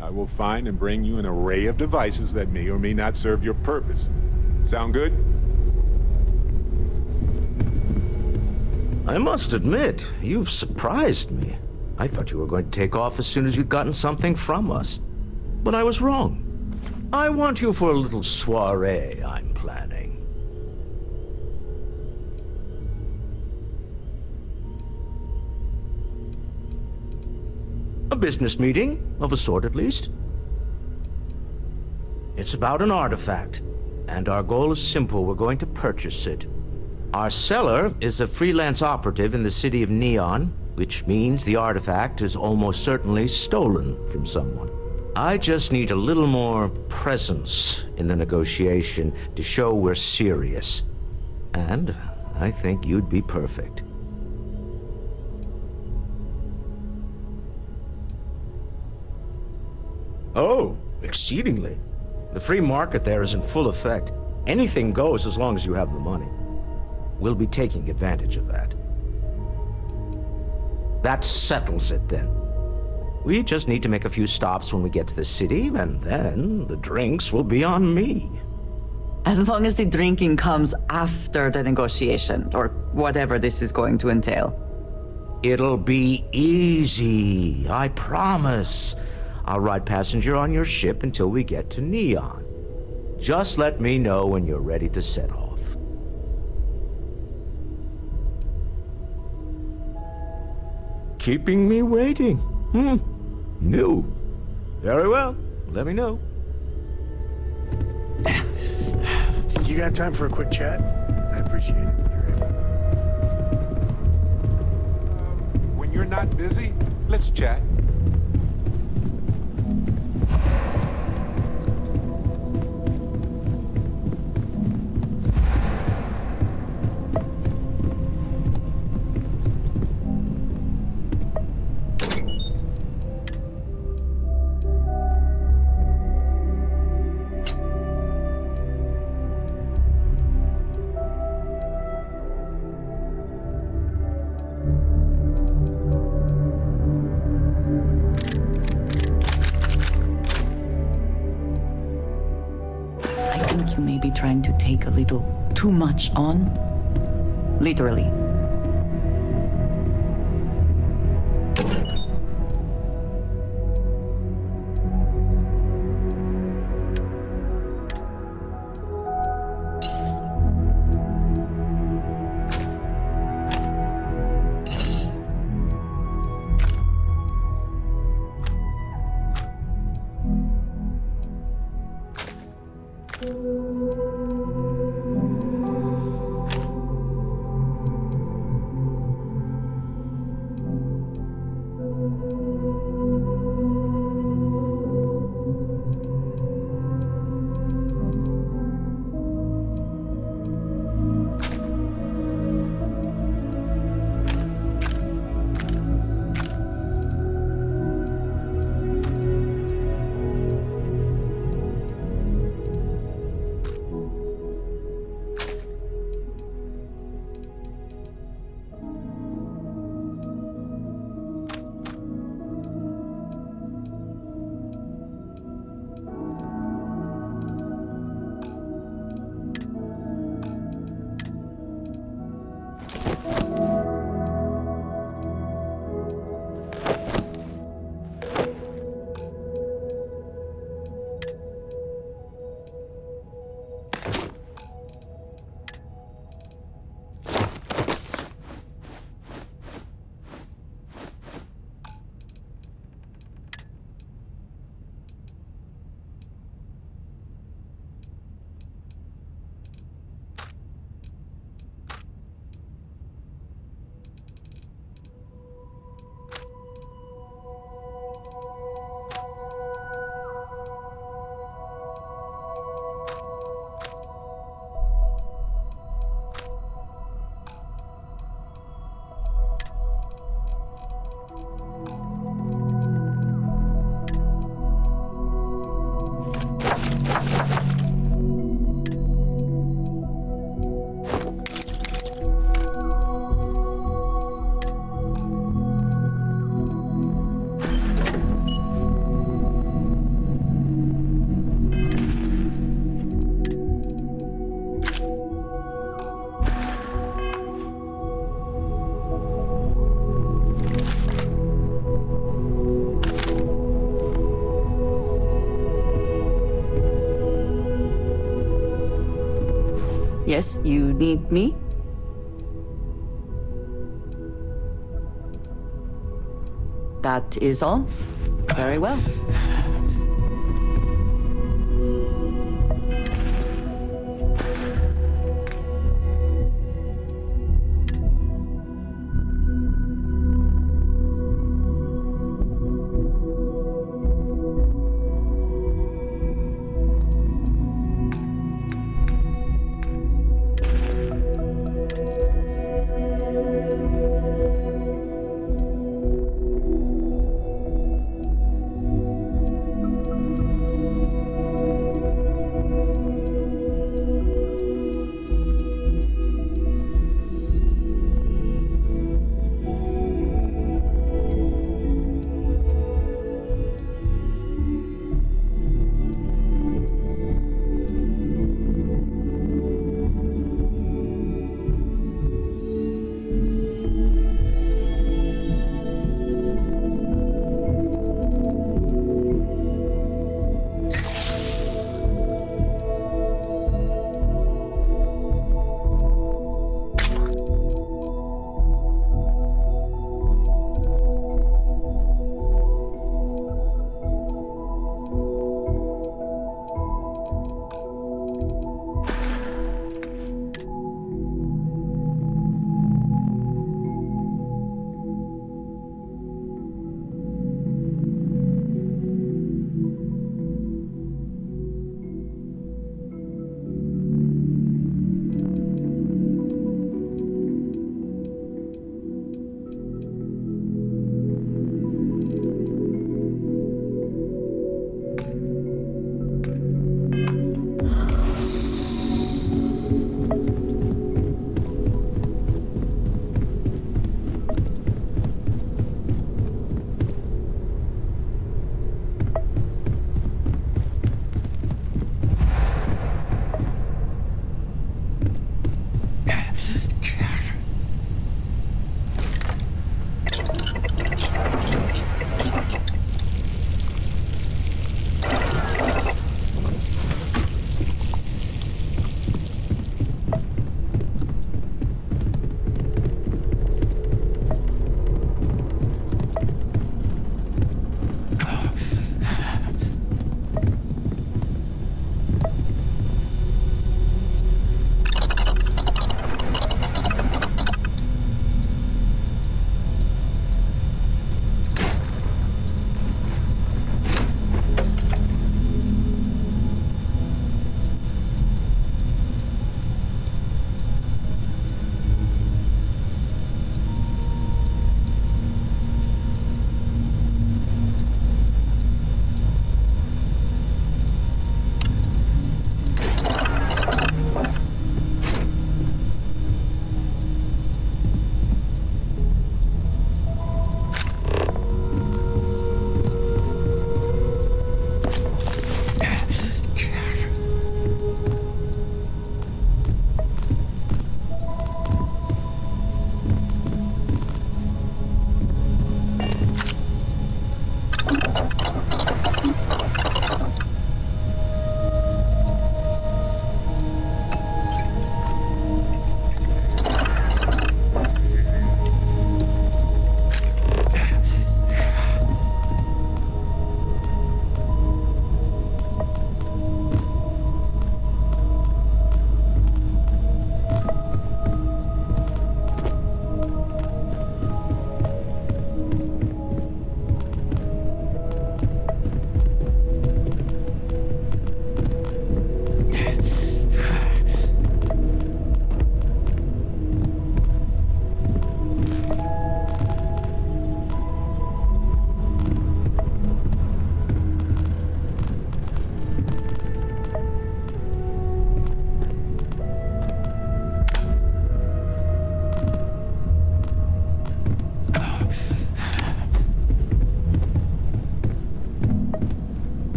I will find and bring you an array of devices that may or may not serve your purpose. Sound good? I must admit, you've surprised me. I thought you were going to take off as soon as you'd gotten something from us. But I was wrong. I want you for a little soiree I'm planning. A business meeting, of a sort at least. It's about an artifact, and our goal is simple. We're going to purchase it. Our seller is a freelance operative in the city of Neon, which means the artifact is almost certainly stolen from someone. I just need a little more presence in the negotiation to show we're serious. And I think you'd be perfect. Oh, exceedingly. The free market there is in full effect. Anything goes as long as you have the money. We'll be taking advantage of that. That settles it then. We just need to make a few stops when we get to the city, and then the drinks will be on me. As long as the drinking comes after the negotiation, or whatever this is going to entail. It'll be easy, I promise. I'll ride passenger on your ship until we get to Neon. Just let me know when you're ready to set off. Keeping me waiting? New. Very well. Let me know. You got time for a quick chat? I appreciate it. When you're not busy, let's chat. You may be trying to take a little too much on. Literally. Yes, you need me? That is all? Very well.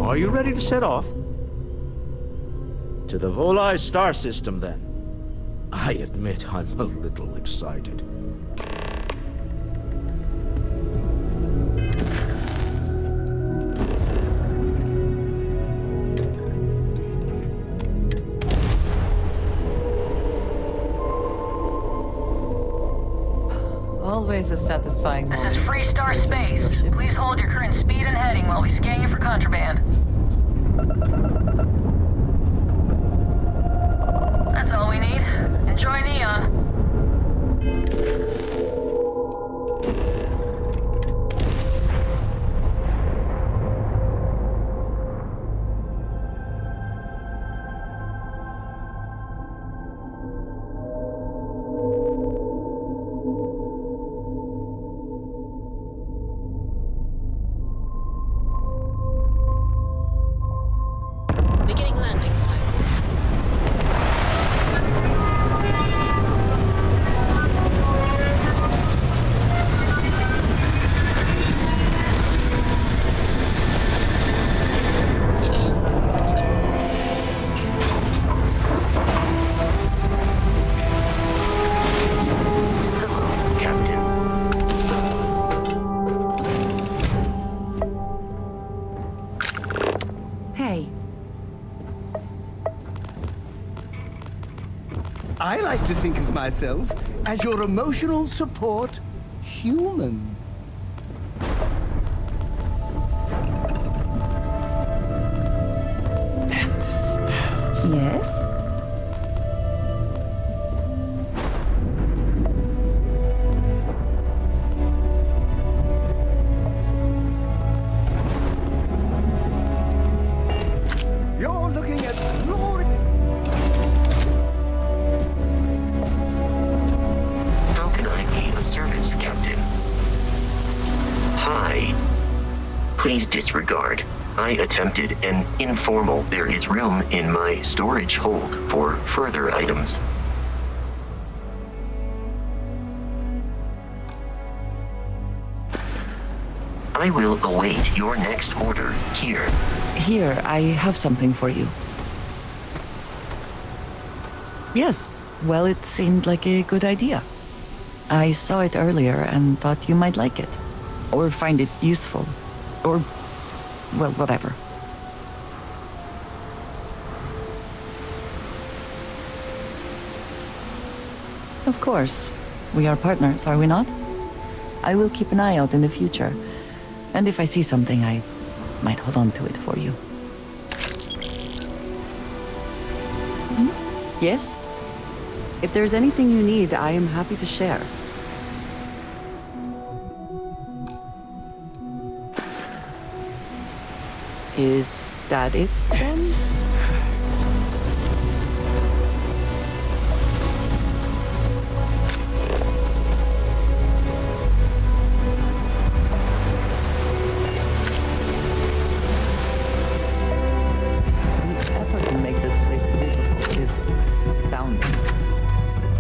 Are you ready to set off? To the Volai star system, then. I admit I'm a little excited. Always a satisfying This moment. is Free Star Space. Please hold your current speed and heading while we scan you for contraband. That's all we need. Enjoy Neon. Beginning landing cycle. Hello, Captain. Hey, I like to think of myself as your emotional support human. yes? You're looking at glory. How can I be of service, Captain? Hi. Please disregard. I attempted an informal. There is room in my storage hold for further items. I will await your next order here. Here, I have something for you. Yes, well, it seemed like a good idea. I saw it earlier and thought you might like it. Or find it useful. Or, well, whatever. Of course. We are partners, are we not? I will keep an eye out in the future. And if I see something, I might hold on to it for you. Yes? If there's anything you need, I am happy to share. Is that it then? The effort to make this place livable is astounding.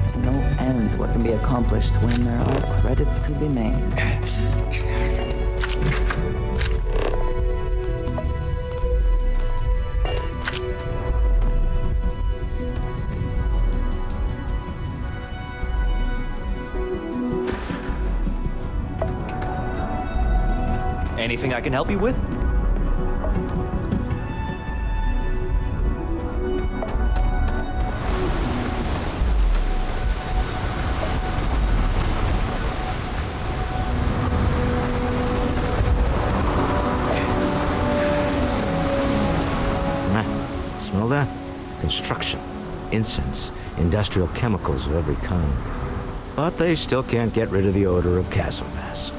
There's no end what can be accomplished when there are credits to be made. Anything I can help you with? Smell that? Construction, incense, industrial chemicals of every kind. But they still can't get rid of the odor of chasm gas.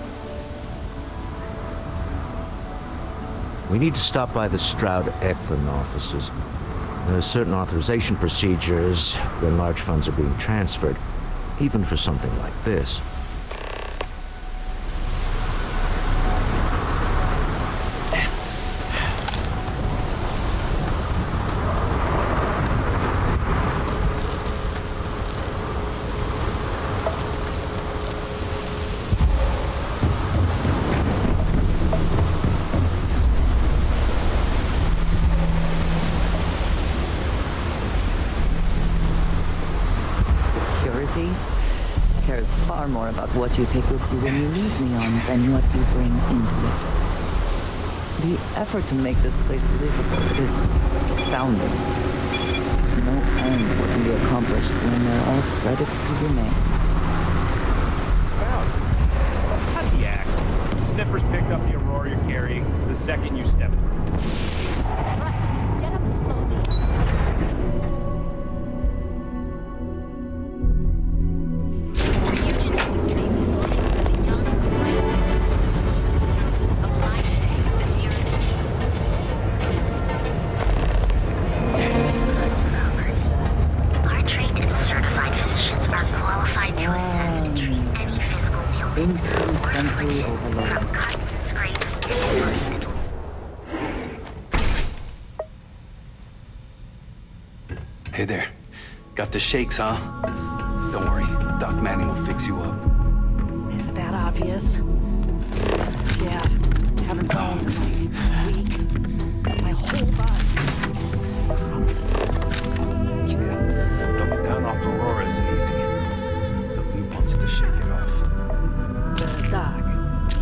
We need to stop by the Stroud-Eklund offices. There are certain authorization procedures when large funds are being transferred, even for something like this. cares far more about what you take with you when you leave Neon than what you bring into it. The effort to make this place livable is astounding. No end what can be accomplished when there are credits to be made. Not the act. Sniffers picked up the Aurora you're carrying the second you stepped through. Get up slowly. Fusion Industries is looking for the young, bright minds of the future. Apply today at the nearest Our trained and certified physicians are qualified to assess and treat any physical ailment, from cuts, scrapes, and bruises. Hey there. Got the shakes, huh? Don't worry. Doc Manning will fix you up. Is it that obvious? Yeah. Haven't gone for like a week. My whole body. Yeah. Coming down off Aurora isn't easy. Took me months to shake it off. The doc,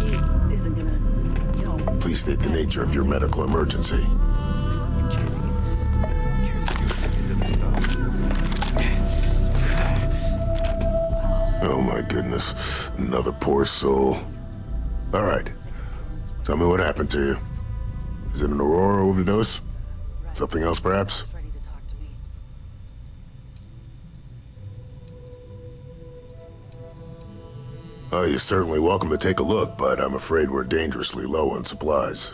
he isn't gonna, you know... Please state the nature of your medical emergency. Oh my goodness, another poor soul. All right, tell me what happened to you. Is it an Aurora overdose? Something else, perhaps? Oh, you're certainly welcome to take a look, but I'm afraid we're dangerously low on supplies.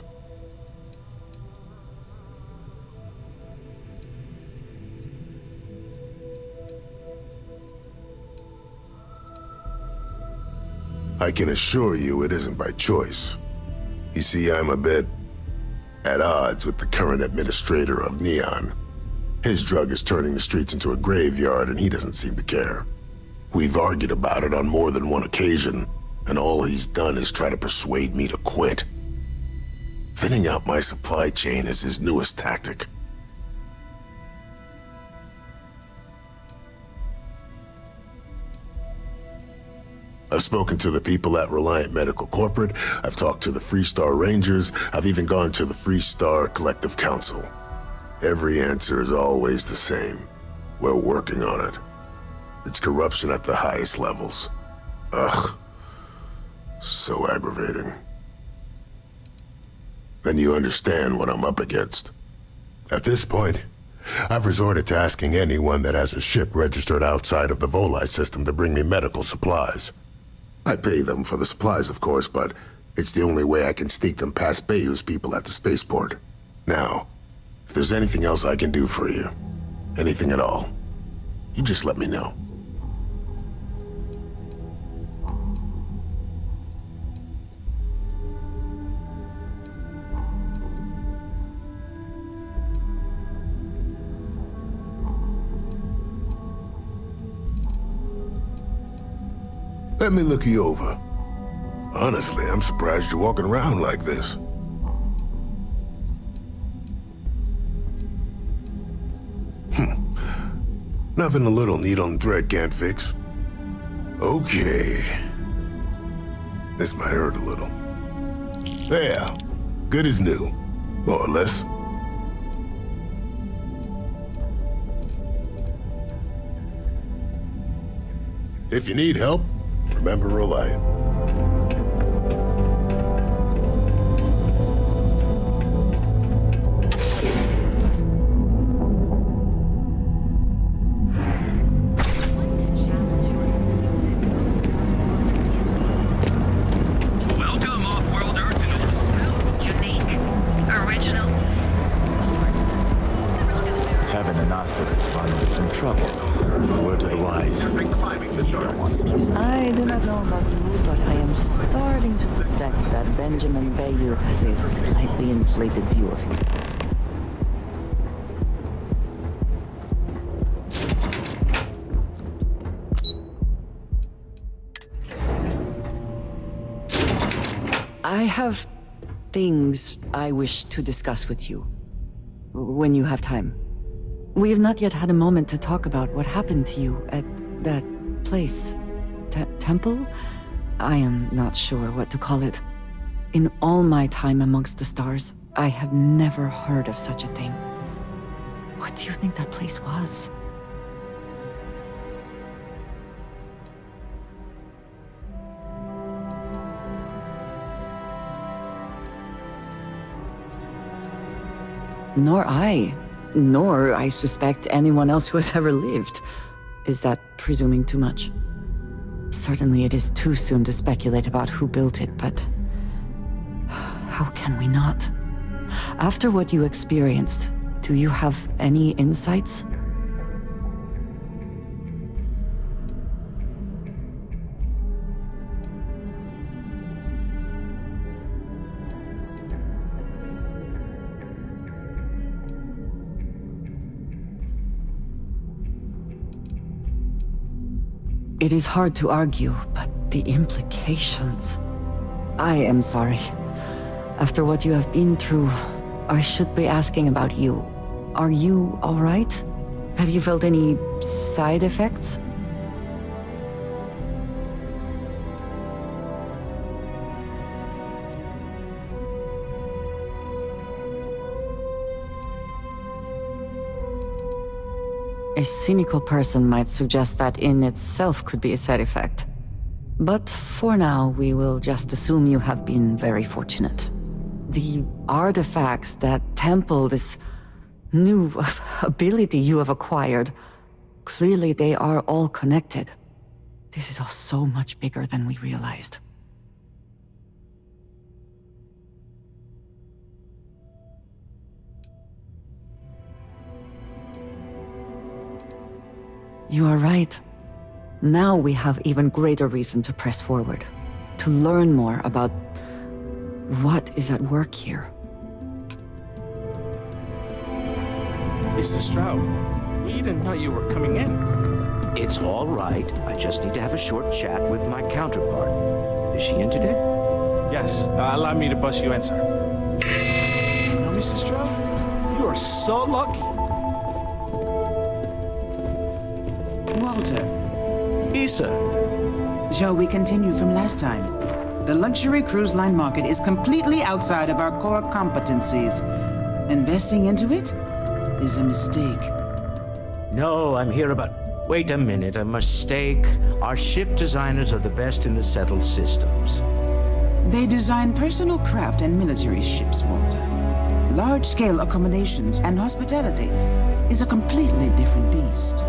I can assure you it isn't by choice. You see, I'm a bit at odds with the current administrator of Neon. His drug is turning the streets into a graveyard, and he doesn't seem to care. We've argued about it on more than one occasion, and all he's done is try to persuade me to quit. Thinning out my supply chain is his newest tactic. I've spoken to the people at Reliant Medical Corporate, I've talked to the Freestar Rangers, I've even gone to the Freestar Collective Council. Every answer is always the same. We're working on it. It's corruption at the highest levels. Ugh. So aggravating. Then you understand what I'm up against. At this point, I've resorted to asking anyone that has a ship registered outside of the Volii system to bring me medical supplies. I pay them for the supplies, of course, but it's the only way I can sneak them past Bayou's people at the spaceport. Now, if there's anything else I can do for you, anything at all, you just let me know. Let me look you over. Honestly, I'm surprised you're walking around like this. Nothing a little needle and thread can't fix. Okay. This might hurt a little. There. Good as new. More or less. If you need help, remember Reliant. Welcome, off-worlder, to unique, original. Tavern Anastas has run into some trouble. Word to the wise. I do not know about you, but I am starting to suspect that Benjamin Bayou has a slightly inflated view of himself. I have things I wish to discuss with you when you have time. We have not yet had a moment to talk about what happened to you at that place. temple? I am not sure what to call it. In all my time amongst the stars, I have never heard of such a thing. What do you think that place was? Nor I suspect anyone else who has ever lived. Is that presuming too much? Certainly it is too soon to speculate about who built it, but how can we not? After what you experienced, do you have any insights? It is hard to argue, but the implications... I am sorry. After what you have been through, I should be asking about you. Are you all right? Have you felt any side effects? A cynical person might suggest that in itself could be a side effect. But for now, we will just assume you have been very fortunate. The artifacts, that temple, this new ability you have acquired, clearly they are all connected. This is all so much bigger than we realized. You are right. Now we have even greater reason to press forward, to learn more about what is at work here. Mr. Stroud, we didn't know you were coming in. It's all right. I just need to have a short chat with my counterpart. Is she in today? Yes, allow me to bust you in, sir. You know, Mr. Stroud, you are so lucky. Walter. Issa. Shall we continue from last time? The luxury cruise line market is completely outside of our core competencies. Investing into it is a mistake. No, I'm here about... Wait a minute, a mistake. Our ship designers are the best in the settled systems. They design personal craft and military ships, Walter. Large-scale accommodations and hospitality is a completely different beast.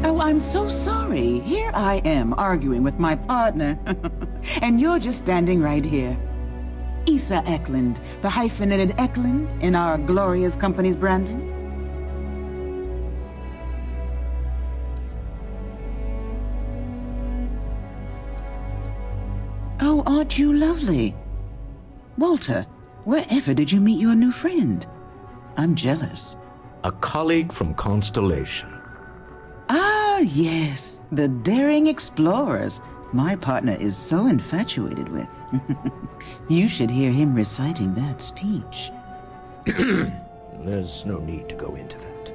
Oh, I'm so sorry. Here I am arguing with my partner. And you're just standing right here. Issa Eklund, the hyphenated Eklund in our glorious company's branding. Oh, aren't you lovely? Walter, wherever did you meet your new friend? I'm jealous. A colleague from Constellation. Ah, yes, the daring explorers my partner is so infatuated with. You should hear him reciting that speech. There's no need to go into that.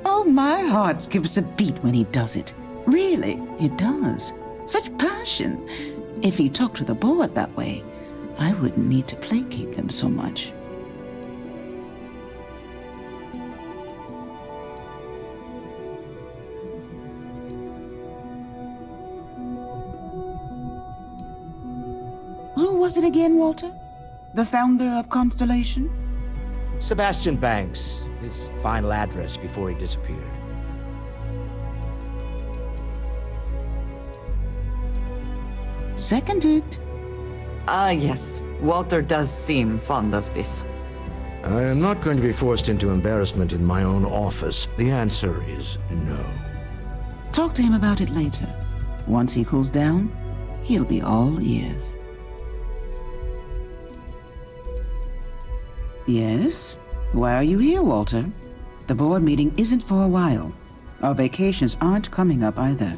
Oh, my heart skips a beat when he does it. Really, it does. Such passion. If he talked to the board that way, I wouldn't need to placate them so much. Who was it again, Walter? The founder of Constellation? Sebastian Banks, his final address before he disappeared. Seconded. Yes. Walter does seem fond of this. I am not going to be forced into embarrassment in my own office. The answer is no. Talk to him about it later. Once he cools down, he'll be all ears. Yes? Why are you here, Walter? The board meeting isn't for a while. Our vacations aren't coming up either.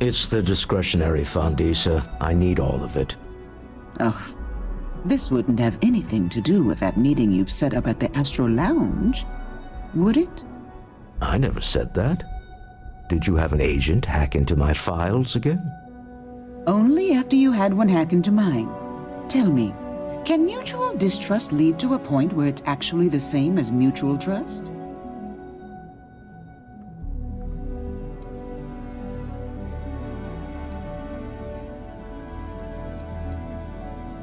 It's the discretionary fund, Issa. I need all of it. Oh, this wouldn't have anything to do with that meeting you've set up at the Astro Lounge, would it? I never said that. Did you have an agent hack into my files again? Only after you had one hack into mine. Tell me, can mutual distrust lead to a point where it's actually the same as mutual trust?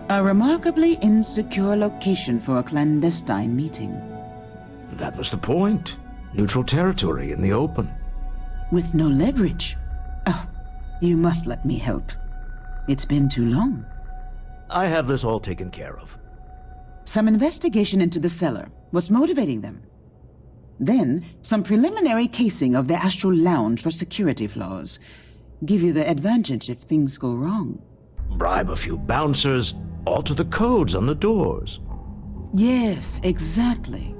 A remarkably insecure location for a clandestine meeting. That was the point. Neutral territory in the open. With no leverage. Oh, you must let me help. It's been too long. I have this all taken care of. Some investigation into the cellar. What's motivating them? Then, some preliminary casing of the Astral Lounge for security flaws. Give you the advantage if things go wrong. Bribe a few bouncers, alter the codes on the doors. Yes, exactly.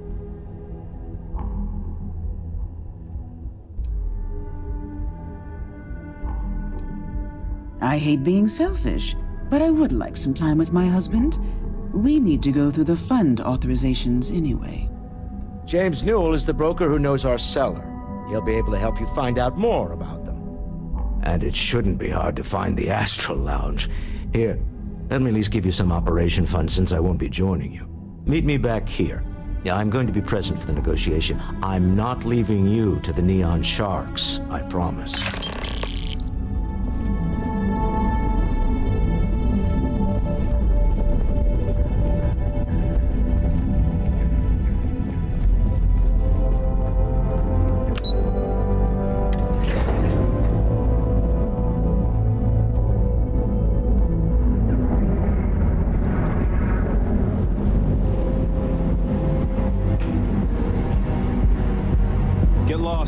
I hate being selfish, but I would like some time with my husband. We need to go through the fund authorizations anyway. James Newell is the broker who knows our cellar. He'll be able to help you find out more about them. And it shouldn't be hard to find the Astral Lounge. Here, let me at least give you some operation funds since I won't be joining you. Meet me back here. Yeah, I'm going to be present for the negotiation. I'm not leaving you to the Neon Sharks, I promise.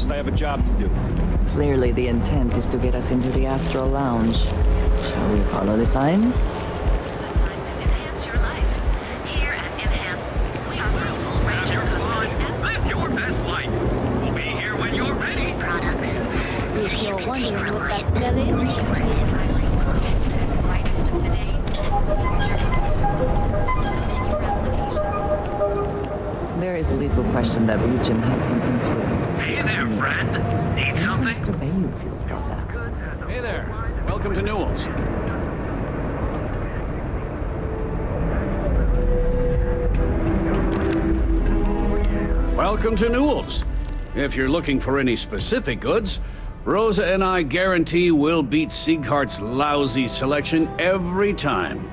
I have a job to do. Clearly the intent is to get us into the Astral Lounge. Shall we follow the signs? If you're wondering what that smell is, There is little question that region has some influence. Hey there, friend. Need something? Mr. Bain feels about that. Hey there. Welcome to Newell's. Welcome to Newell's. If you're looking for any specific goods, Rosa and I guarantee we'll beat Sieghart's lousy selection every time.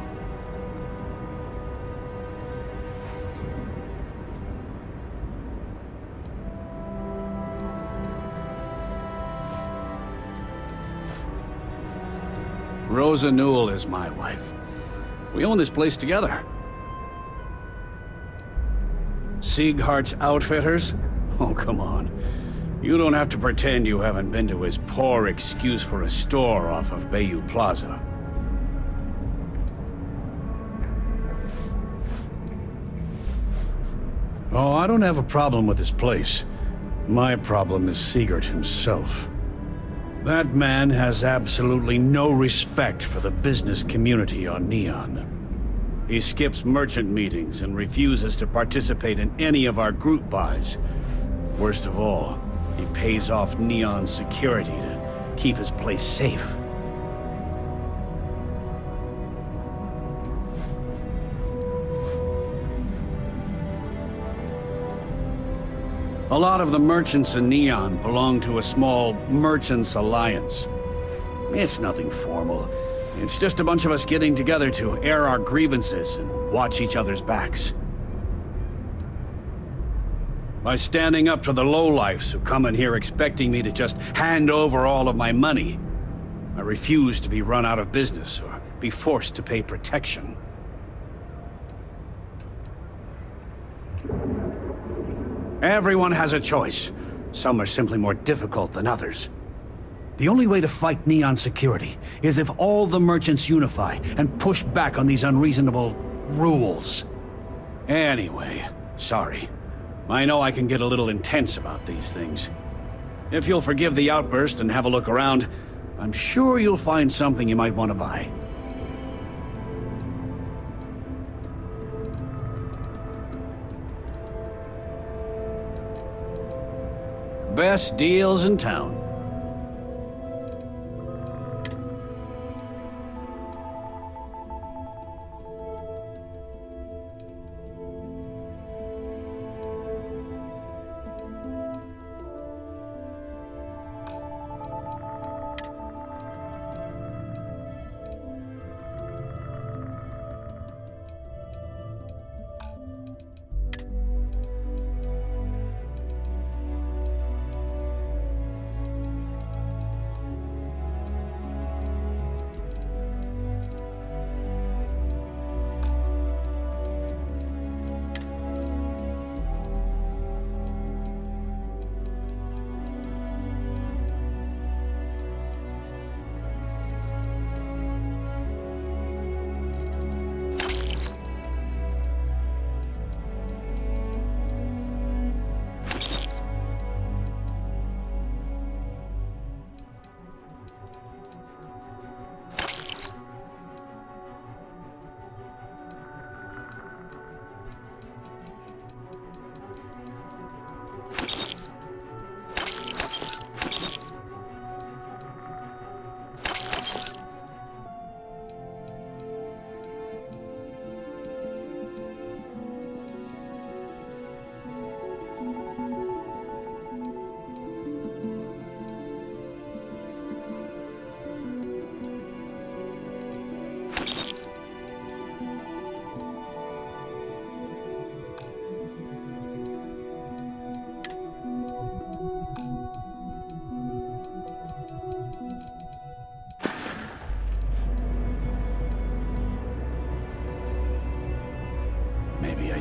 Rosa Newell is my wife. We own this place together. Sieghart's Outfitters? Oh, come on. You don't have to pretend you haven't been to his poor excuse for a store off of Bayou Plaza. Oh, I don't have a problem with this place. My problem is Siegert himself. That man has absolutely no respect for the business community on Neon. He skips merchant meetings and refuses to participate in any of our group buys. Worst of all, he pays off Neon security to keep his place safe. A lot of the merchants in Neon belong to a small merchants alliance. It's nothing formal. It's just a bunch of us getting together to air our grievances and watch each other's backs. By standing up to the lowlifes who come in here expecting me to just hand over all of my money, I refuse to be run out of business or be forced to pay protection. Everyone has a choice. Some are simply more difficult than others. The only way to fight Neon security is if all the merchants unify and push back on these unreasonable rules. Anyway, sorry. I know I can get a little intense about these things. If you'll forgive the outburst and have a look around, I'm sure you'll find something you might want to buy. Best deals in town.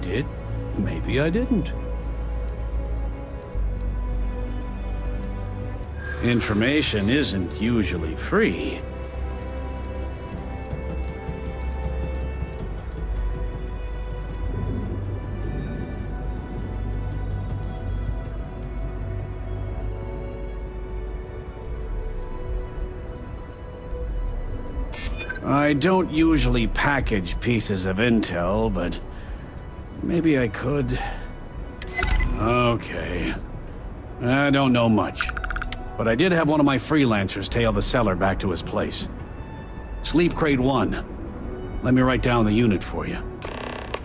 did. Maybe I didn't. Information isn't usually free. I don't usually package pieces of intel, but maybe I could. Okay. I don't know much, but I did have one of my freelancers tail the seller back to his place. Sleep Crate 1. Let me write down the unit for you.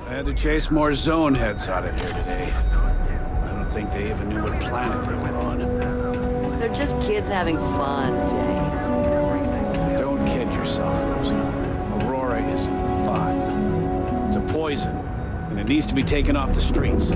I had to chase more zone heads out of here today. I don't think they even knew what planet they were on. They're just kids having fun, James. Don't kid yourself, Rosie. Aurora isn't fun. It's a poison, and it needs to be taken off the streets.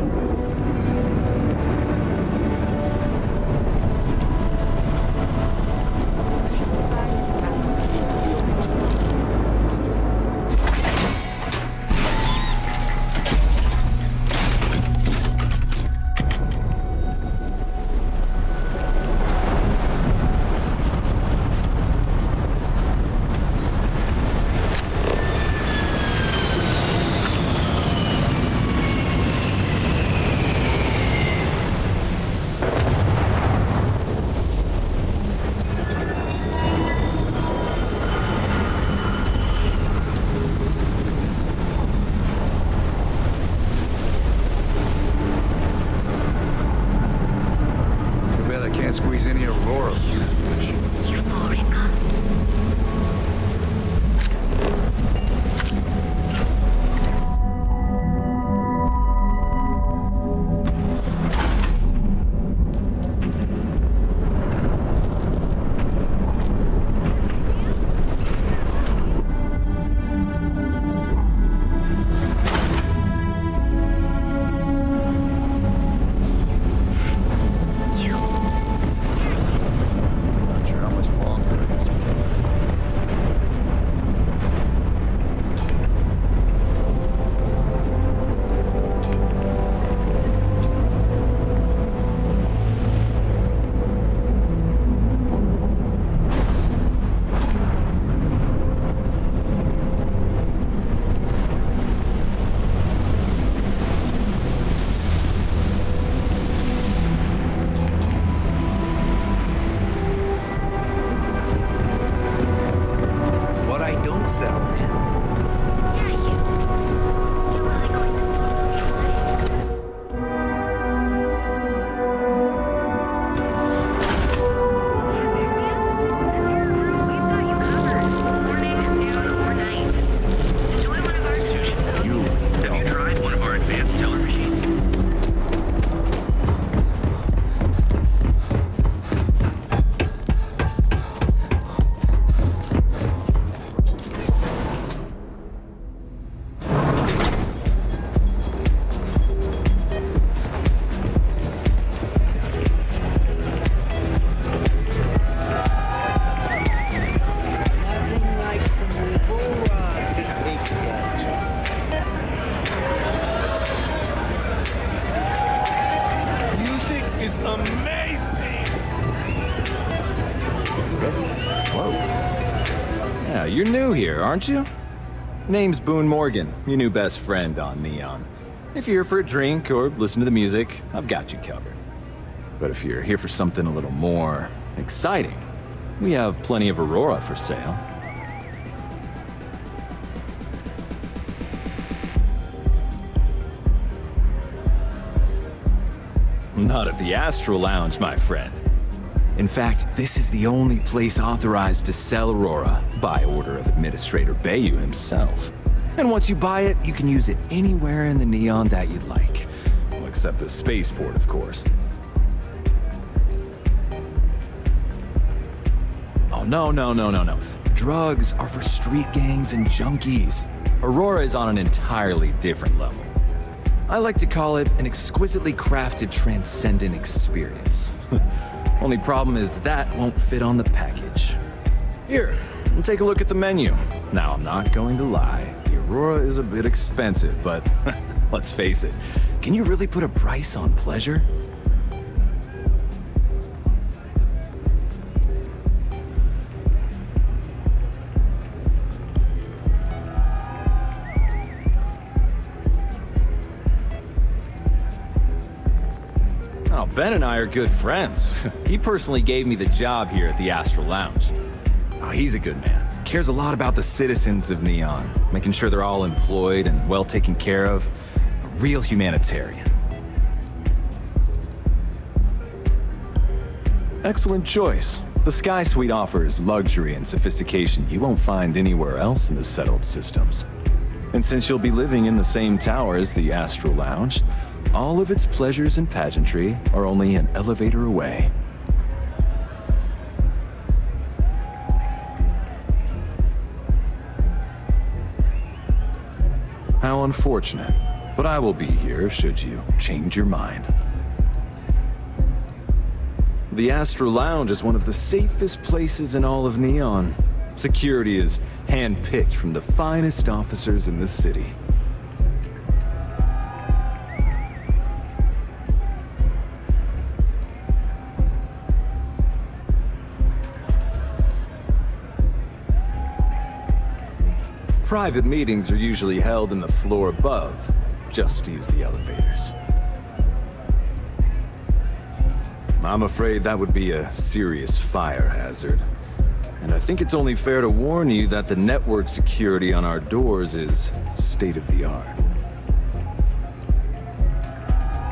Squeeze any Aurora from this fish. You're new here, aren't you? Name's Boone Morgan, your new best friend on Neon. If you're here for a drink or listen to the music, I've got you covered. But if you're here for something a little more exciting, we have plenty of Aurora for sale. Not at the Astral Lounge, my friend. In fact, this is the only place authorized to sell Aurora by order of Administrator Bayou himself. And once you buy it, you can use it anywhere in the Neon that you'd like. Well, except the spaceport, of course. Oh, no. Drugs are for street gangs and junkies. Aurora is on an entirely different level. I like to call it an exquisitely crafted transcendent experience. Only problem is that won't fit on the package. Here, take a look at the menu. Now, I'm not going to lie. The Aurora is a bit expensive, but Let's face it, can you really put a price on pleasure? Oh, Ben and I are good friends. He personally gave me the job here at the Astral Lounge. Oh, he's a good man. Cares a lot about the citizens of Neon, making sure they're all employed and well taken care of. A real humanitarian. Excellent choice. The Sky Suite offers luxury and sophistication you won't find anywhere else in the settled systems. And since you'll be living in the same tower as the Astral Lounge, all of its pleasures and pageantry are only an elevator away. How unfortunate, but I will be here should you change your mind. The Astral Lounge is one of the safest places in all of Neon. Security is hand-picked from the finest officers in the city. Private meetings are usually held in the floor above. Just use the elevators. I'm afraid that would be a serious fire hazard. And I think it's only fair to warn you that the network security on our doors is state-of-the-art.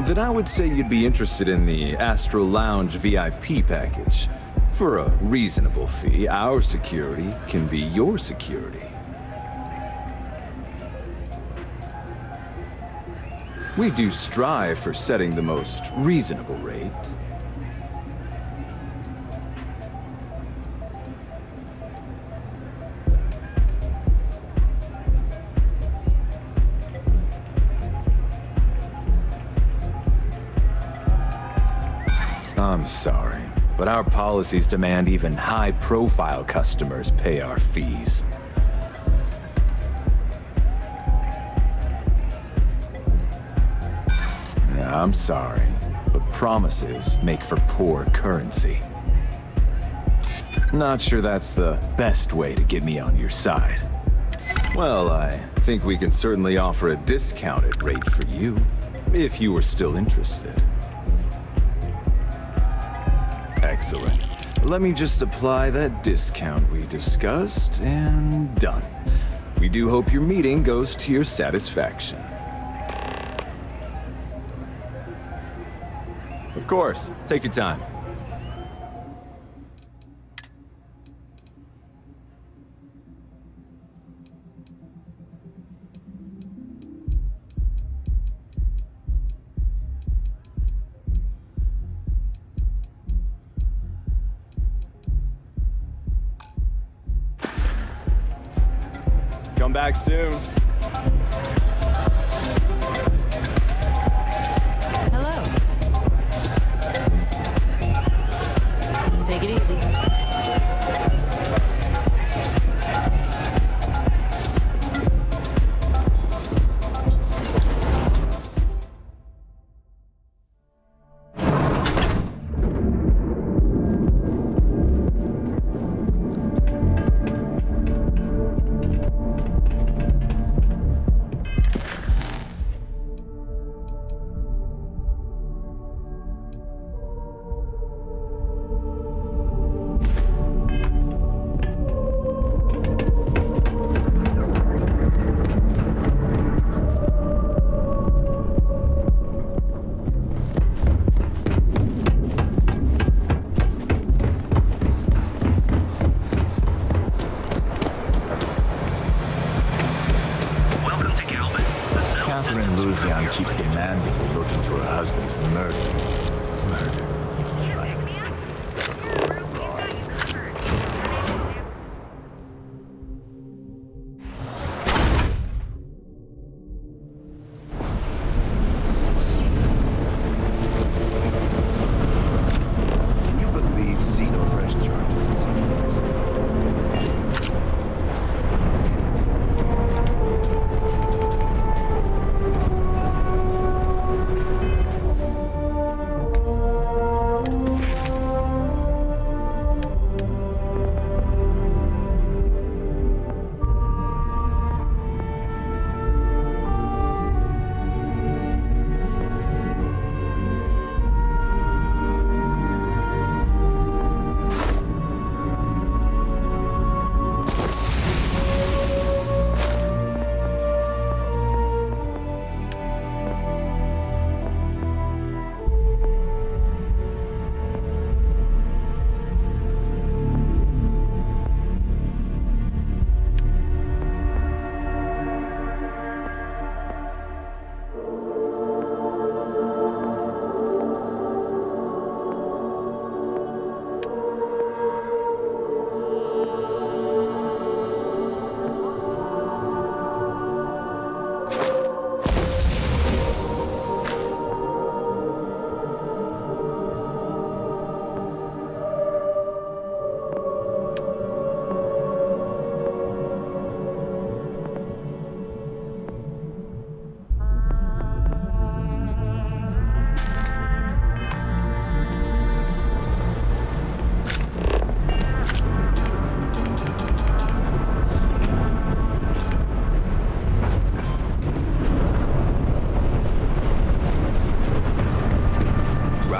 Then I would say you'd be interested in the Astral Lounge VIP package. For a reasonable fee, our security can be your security. We do strive for setting the most reasonable rate. I'm sorry, but our policies demand even high-profile customers pay our fees. I'm sorry, but promises make for poor currency. Not sure that's the best way to get me on your side. Well, I think we can certainly offer a discounted rate for you, if you were still interested. Excellent. Let me just apply that discount we discussed, and done. We do hope your meeting goes to your satisfaction. Of course. Take your time. Come back soon. Take it easy. Keeps demanding we look into her husband's murder. Can you believe Zeno fresh charges in some places?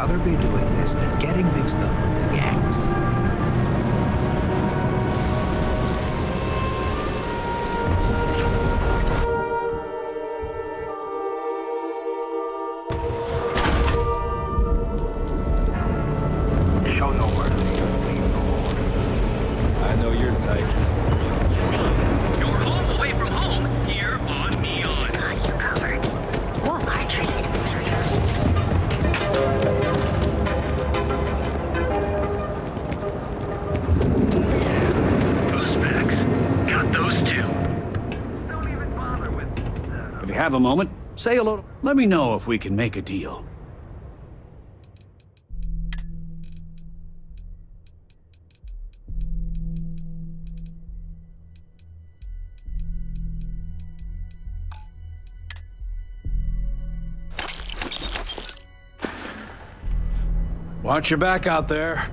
rather be doing this than getting mixed up with the gangs. Show no mercy. I know you're tight. You're home away from home here on Neon. Got you covered. What? I treated it seriously. Those specs. Got those too. Don't even bother with If you have a moment, say hello. Let me know if we can make a deal. Watch your back out there.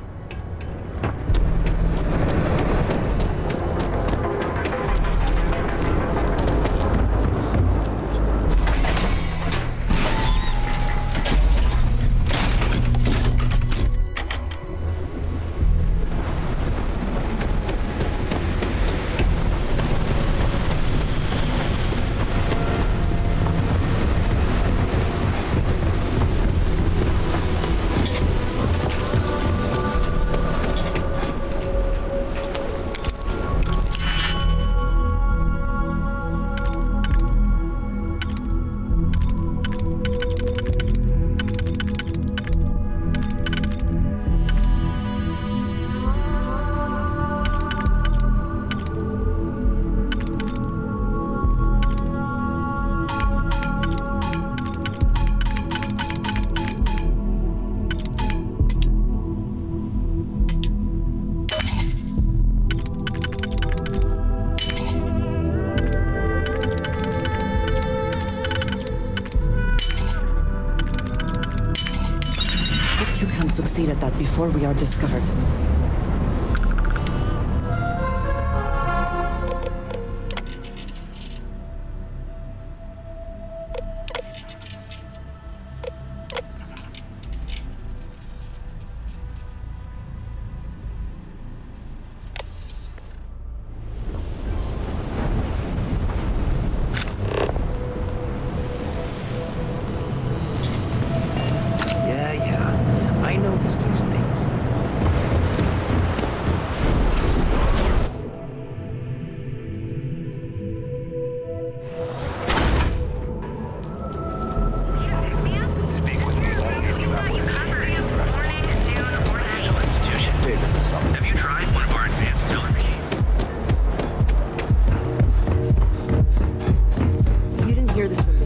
You can succeed at that before we are discovered. Yeah. I know this place stinks. Speak with me. Save it for something. Have you tried one of our advanced seller machines? You didn't hear this from me.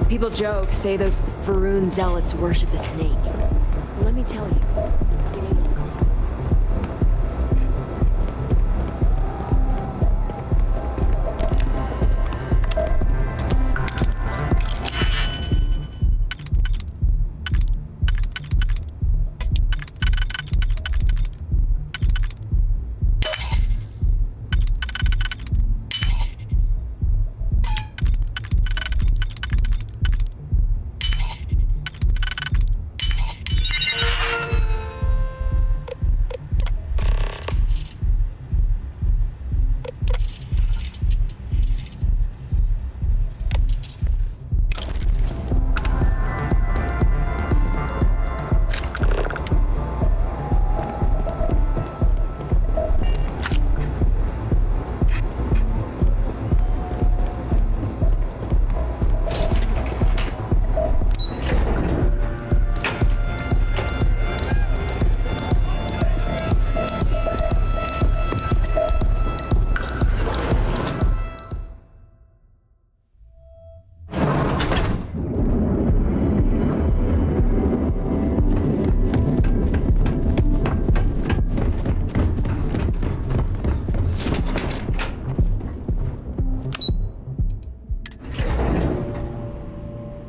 People joke, say those Varun zealots worship a snake. Well, let me tell you, it ain't a snake.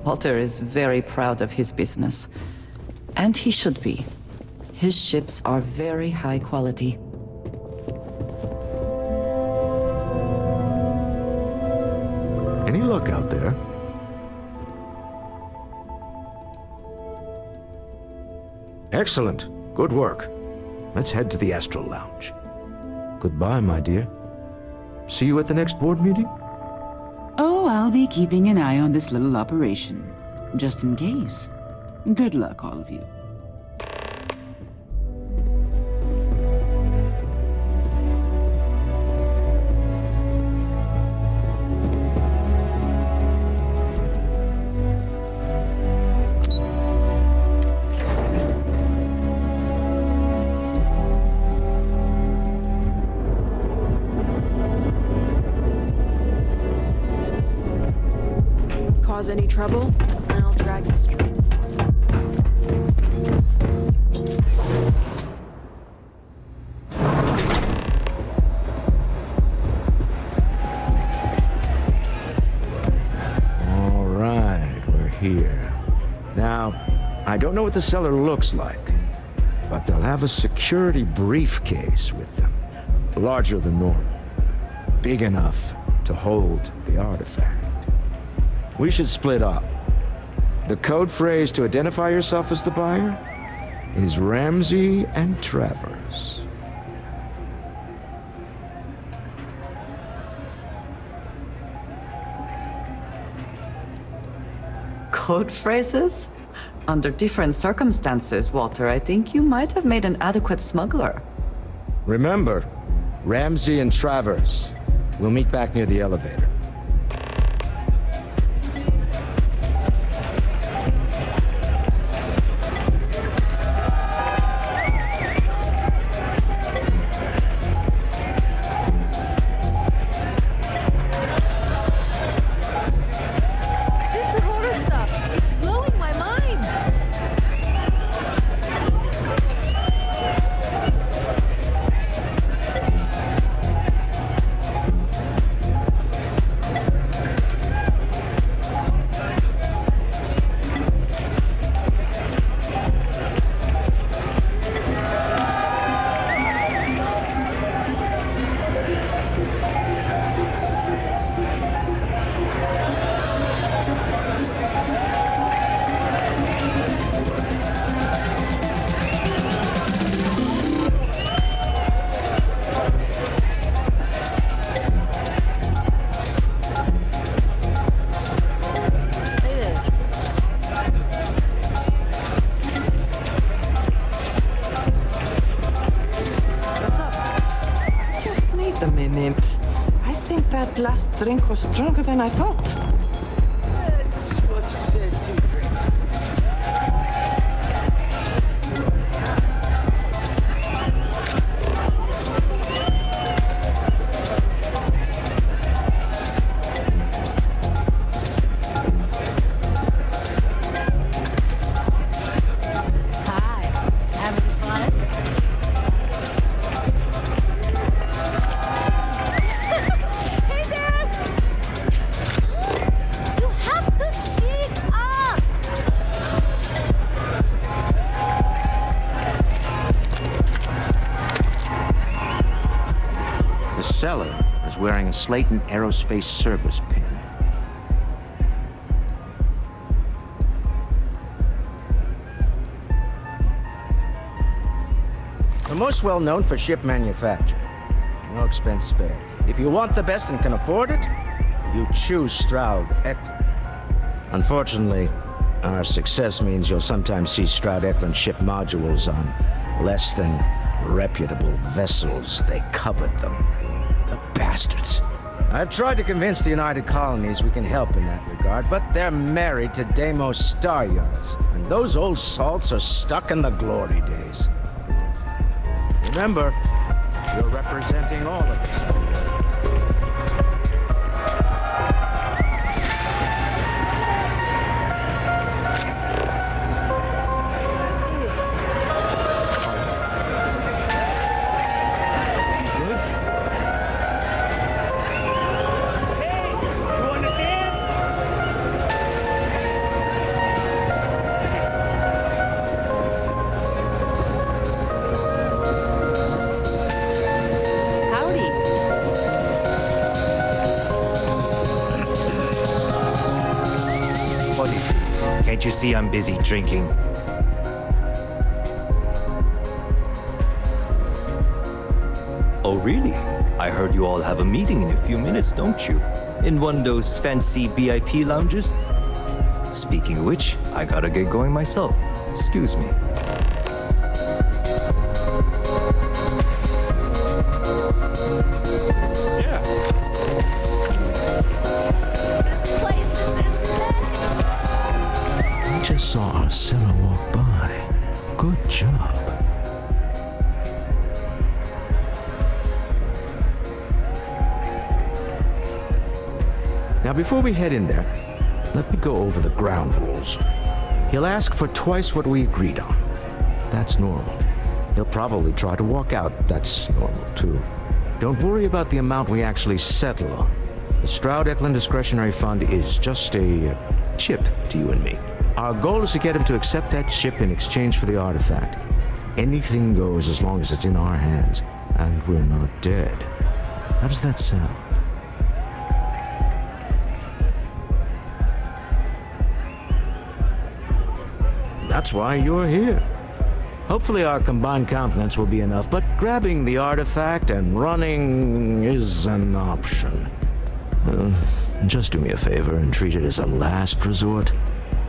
Walter is very proud of his business. And he should be. His ships are very high quality. Any luck out there? Excellent. Good work. Let's head to the Astral Lounge. Goodbye, my dear. See you at the next board meeting? Oh, I'll be keeping an eye on this little operation, just in case. Good luck, all of you. Cause any trouble, and I'll drag you straight. All right, we're here. Now, I don't know what the cellar looks like, but they'll have a security briefcase with them, larger than normal, big enough to hold the artifact. We should split up. The code phrase to identify yourself as the buyer is Ramsey and Travers. Code phrases? Under different circumstances, Walter, I think you might have made an adequate smuggler. Remember, Ramsey and Travers. We'll meet back near the elevator. That last drink was stronger than I thought. That's what you said, 2 drinks. Wearing a Slayton Aerospace service pin. We're most well known for ship manufacture. No expense spared. If you want the best and can afford it, you choose Stroud Eklund. Unfortunately, our success means you'll sometimes see Stroud Eklund ship modules on less than reputable vessels. They covet them. The bastards. I've tried to convince the United Colonies we can help in that regard, but they're married to Deimos Star Yards, and those old salts are stuck in the glory days. Remember, you're representing all of us. Can't you see I'm busy drinking? Oh, really? I heard you all have a meeting in a few minutes, don't you? In one of those fancy VIP lounges? Speaking of which, I gotta get going myself. Excuse me. I just saw our seller walk by. Good job. Now, before we head in there, let me go over the ground rules. He'll ask for twice what we agreed on. That's normal. He'll probably try to walk out. That's normal, too. Don't worry about the amount we actually settle on. The Stroud-Eklund Discretionary Fund is just a chip to you and me. Our goal is to get him to accept that chip in exchange for the artifact. Anything goes as long as it's in our hands, and we're not dead. How does that sound? That's why you're here. Hopefully our combined countenance will be enough, but grabbing the artifact and running is an option. Just do me a favor and treat it as a last resort.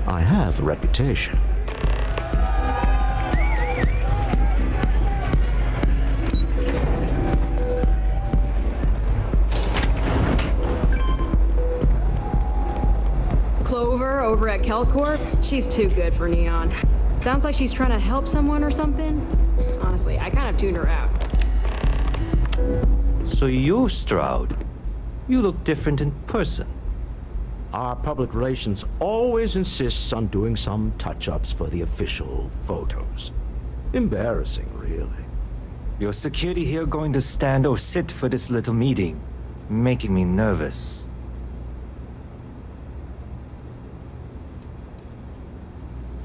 I have a reputation. Clover over at Kelcorp? She's too good for Neon. Sounds like she's trying to help someone or something. Honestly, I kind of tuned her out. So you're Stroud. You look different in person. Our public relations always insists on doing some touch-ups for the official photos. Embarrassing, really. Your security here going to stand or sit for this little meeting, making me nervous.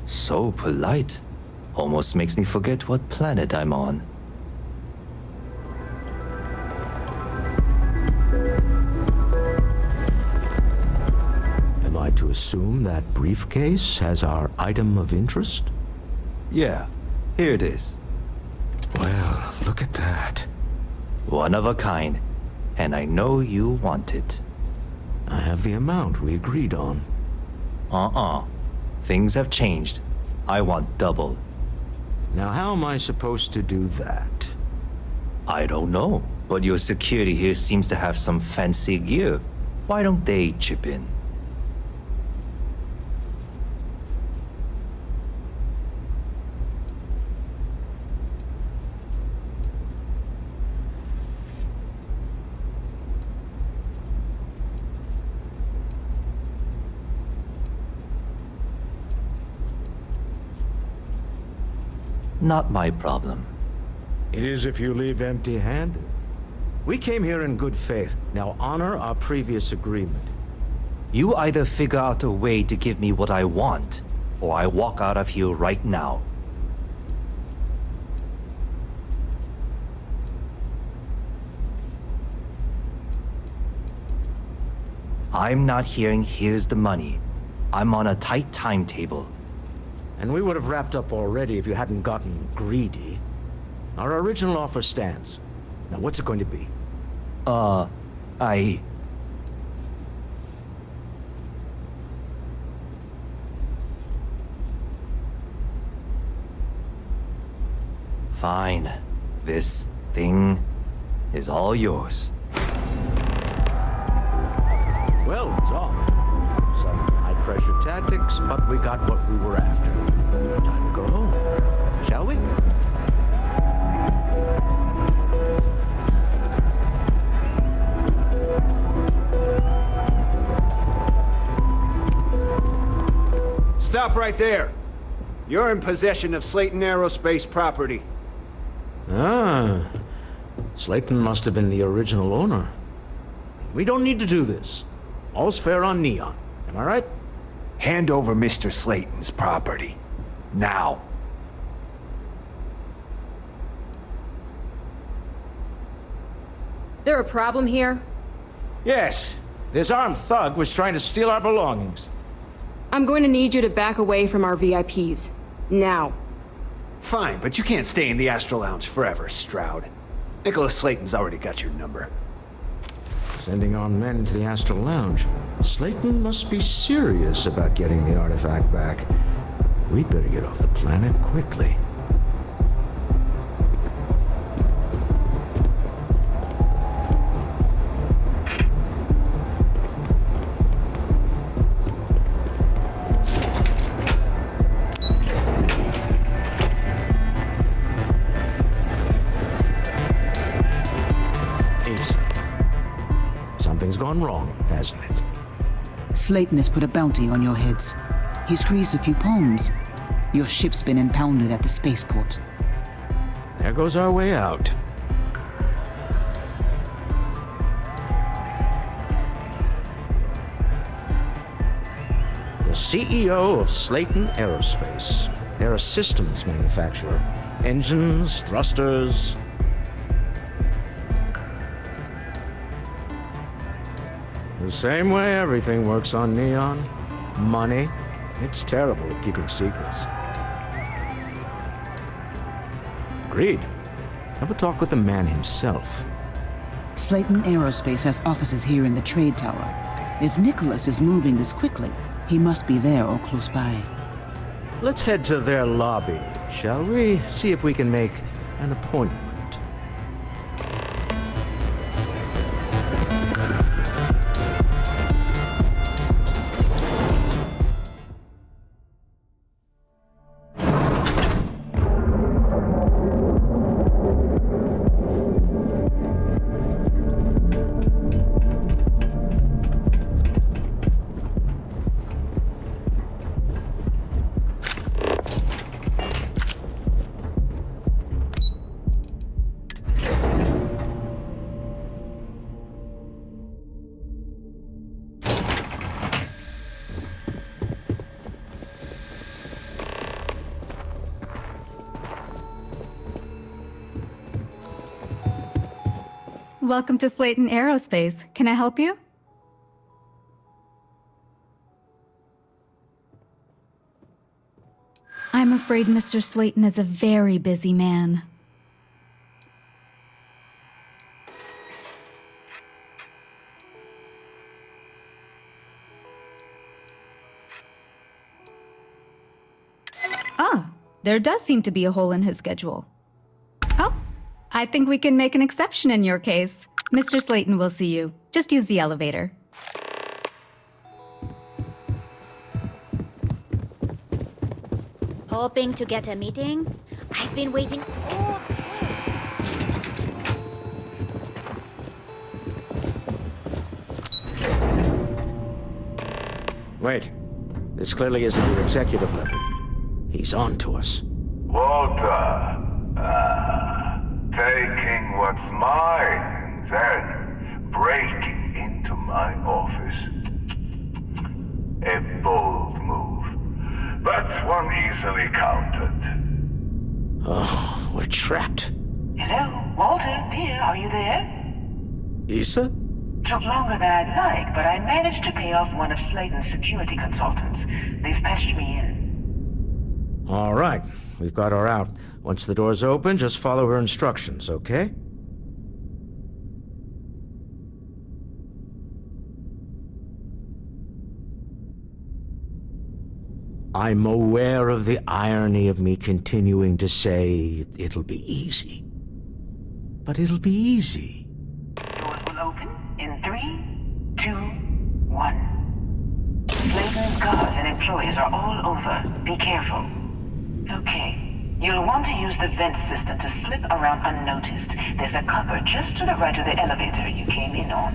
So polite. Almost makes me forget what planet I'm on. Am I to assume that briefcase has our item of interest? Yeah, here it is. Well, look at that. One of a kind, and I know you want it. I have the amount we agreed on. Things have changed. I want double. Now, how am I supposed to do that? I don't know, but your security here seems to have some fancy gear. Why don't they chip in? Not my problem. It is if you leave empty-handed. We came here in good faith. Now honor our previous agreement. You either figure out a way to give me what I want, or I walk out of here right now. I'm not hearing here's the money. I'm on a tight timetable. And we would have wrapped up already if you hadn't gotten greedy. Our original offer stands. Now, what's it going to be? Fine. This thing is all yours. Well done. Some high-pressure tactics, but we got what we were after. Time to go home, shall we? Stop right there. You're in possession of Slayton Aerospace property. Ah, Slayton must have been the original owner. We don't need to do this. All's fair on Neon. Am I right? Hand over Mr. Slayton's property. Now. There a problem here? Yes. This armed thug was trying to steal our belongings. I'm going to need you to back away from our VIPs. Now. Fine, but you can't stay in the Astro Lounge forever, Stroud. Nicholas Slayton's already got your number. Sending our men to the Astral Lounge. Slayton must be serious about getting the artifact back. We'd better get off the planet quickly. Something's gone wrong, hasn't it? Slayton has put a bounty on your heads. He's greased a few palms. Your ship's been impounded at the spaceport. There goes our way out. The CEO of Slayton Aerospace. They're a systems manufacturer. Engines, thrusters. The same way everything works on Neon. Money. It's terrible at keeping secrets. Agreed. Have a talk with the man himself. Slayton Aerospace has offices here in the trade tower. If Nicholas is moving this quickly, he must be there or close by. Let's head to their lobby, shall we? See if we can make an appointment. Welcome to Slayton Aerospace. Can I help you? I'm afraid Mr. Slayton is a very busy man. Ah, there does seem to be a hole in his schedule. Oh, I think we can make an exception in your case. Mr. Slayton will see you. Just use the elevator. Hoping to get a meeting? I've been waiting all day. Wait. This clearly isn't your executive level. He's on to us. Walter. Taking what's mine and then breaking into my office. A bold move, but one easily countered. Oh, we're trapped. Hello, Walter, dear, are you there? Issa? Took longer than I'd like, but I managed to pay off one of Slayton's security consultants. They've patched me in. All right, we've got her out. Once the door's open, just follow her instructions, okay? I'm aware of the irony of me continuing to say it'll be easy. But it'll be easy. Doors will open in 3, 2, 1. Slayton's guards and employees are all over. Be careful. Okay. You'll want to use the vent system to slip around unnoticed. There's a cupboard just to the right of the elevator you came in on.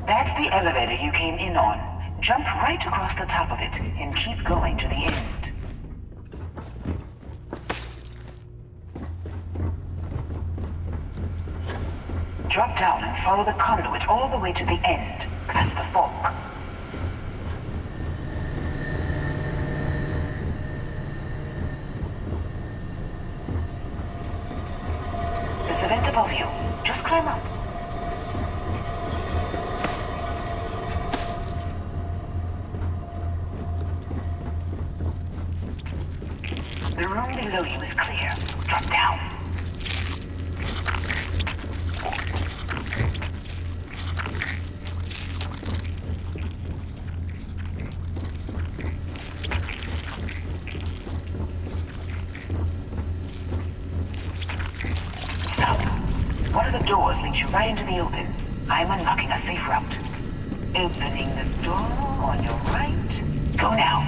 That's the elevator you came in on. Jump right across the top of it and keep going to the end. Drop down and follow the conduit all the way to the end, past the fork. vent above you. Just climb up. The room below you is clear. Drop down. So, one of the doors leads you right into the open. I'm unlocking a safe route. Opening the door on your right. Go now.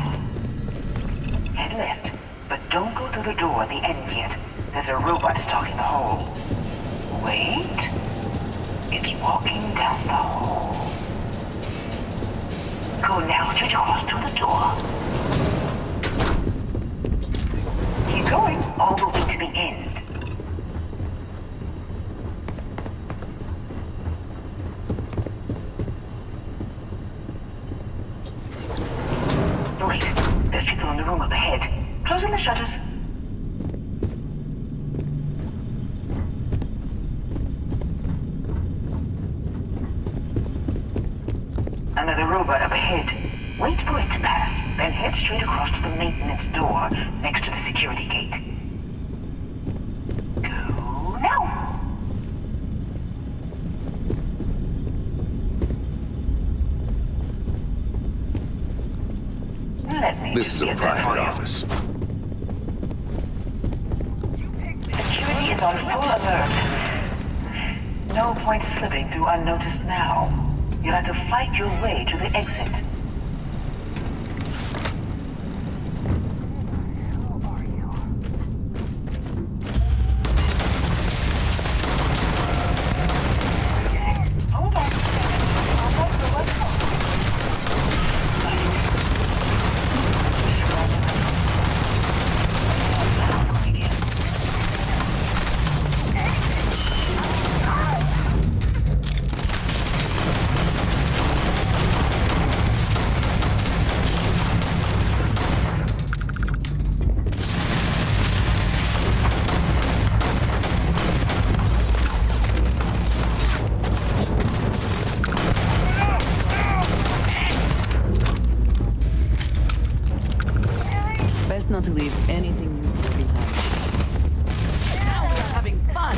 Head left, but don't go through the door at the end yet. There's a robot stalking the hole. Wait. It's walking down the hole. Go now, straight across to the door. Keep going all the way to the end. Wait, there's people in the room up ahead. Closing the shutters. Another robot up ahead. Wait for it to pass, then head straight across to the maintenance door next to the security gate. Go now! Let me This is a get that for private you. office. Security is on full alert. No point slipping through unnoticed now. You'll have to fight your way to the exit. Hold on. Best not to leave anything useful behind. Now we're having fun.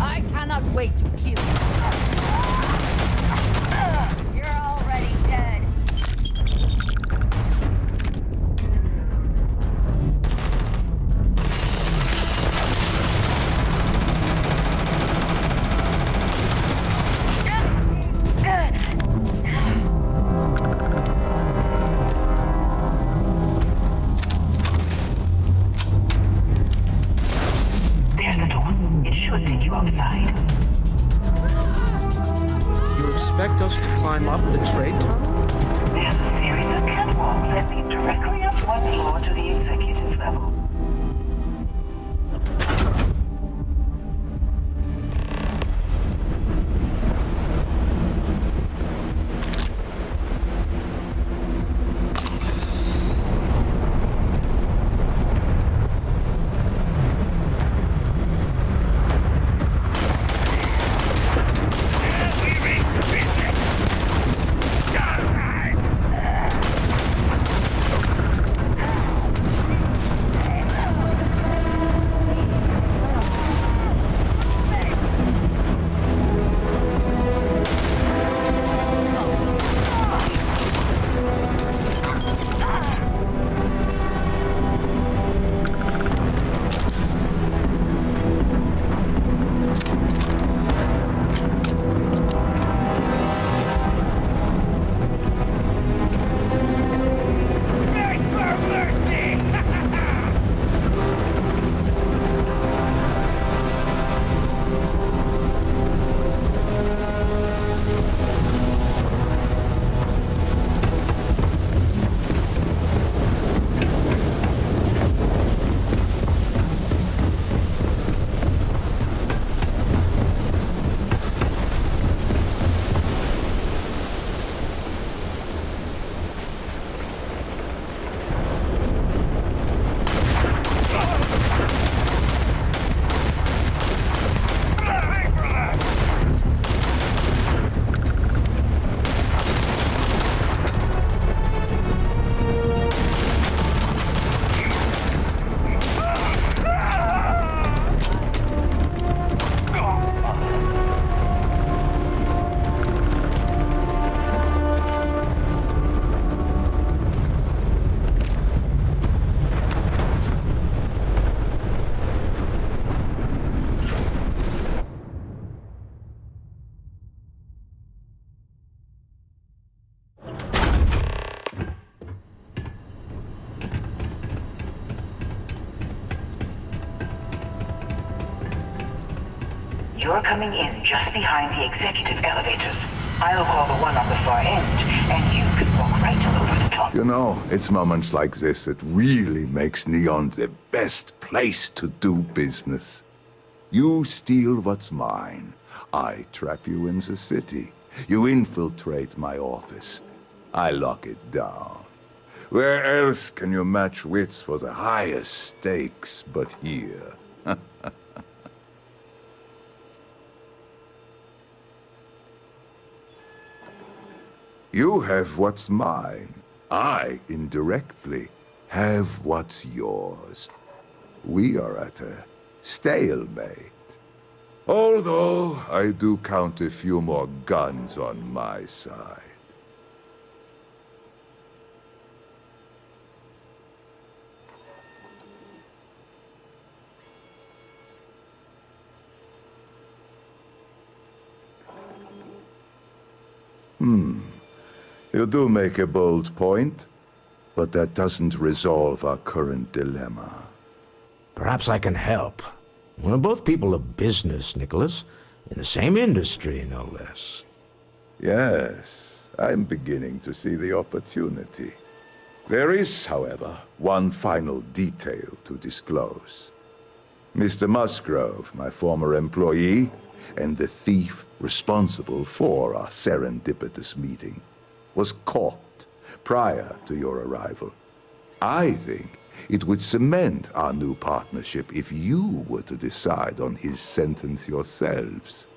I cannot wait to kill you. You're already dead. There's the door. It should take you outside. You expect us to climb up the trade tunnel? There's a series of catwalks that lead directly up one floor to the executive level. You're coming in just behind the executive elevators. I'll call the one on the far end, and you can walk right over the top. You know, it's moments like this that really makes Neon the best place to do business. You steal what's mine. I trap you in the city. You infiltrate my office. I lock it down. Where else can you match wits for the highest stakes but here? You have what's mine. I, indirectly, have what's yours. We are at a stalemate. Although, I do count a few more guns on my side. You do make a bold point, but that doesn't resolve our current dilemma. Perhaps I can help. We're both people of business, Nicholas. In the same industry, no less. Yes, I'm beginning to see the opportunity. There is, however, one final detail to disclose. Mr. Musgrove, my former employee, and the thief responsible for our serendipitous meeting, was caught prior to your arrival. I think it would cement our new partnership if you were to decide on his sentence yourselves.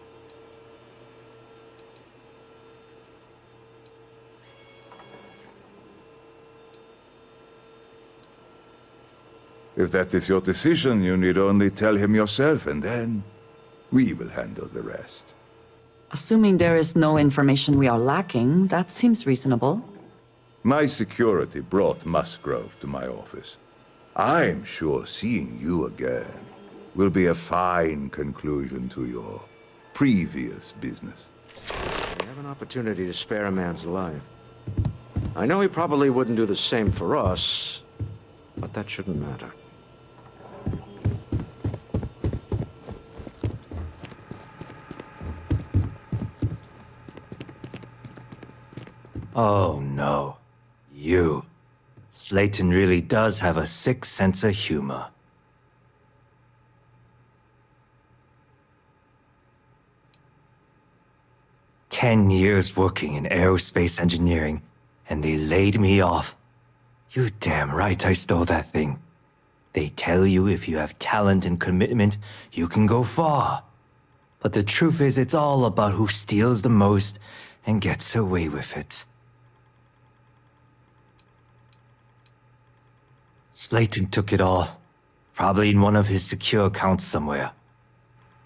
If that is your decision, you need only tell him yourself, and then we will handle the rest. Assuming there is no information we are lacking, that seems reasonable. My security brought Musgrove to my office. I'm sure seeing you again will be a fine conclusion to your previous business. We have an opportunity to spare a man's life. I know he probably wouldn't do the same for us, but that shouldn't matter. Oh no. You. Slayton really does have a sick sense of humor. "10 years working in aerospace engineering, and they laid me off. You damn right I stole that thing. They tell you if you have talent and commitment, you can go far. But the truth is, it's all about who steals the most and gets away with it." Slayton took it all. Probably in one of his secure accounts somewhere.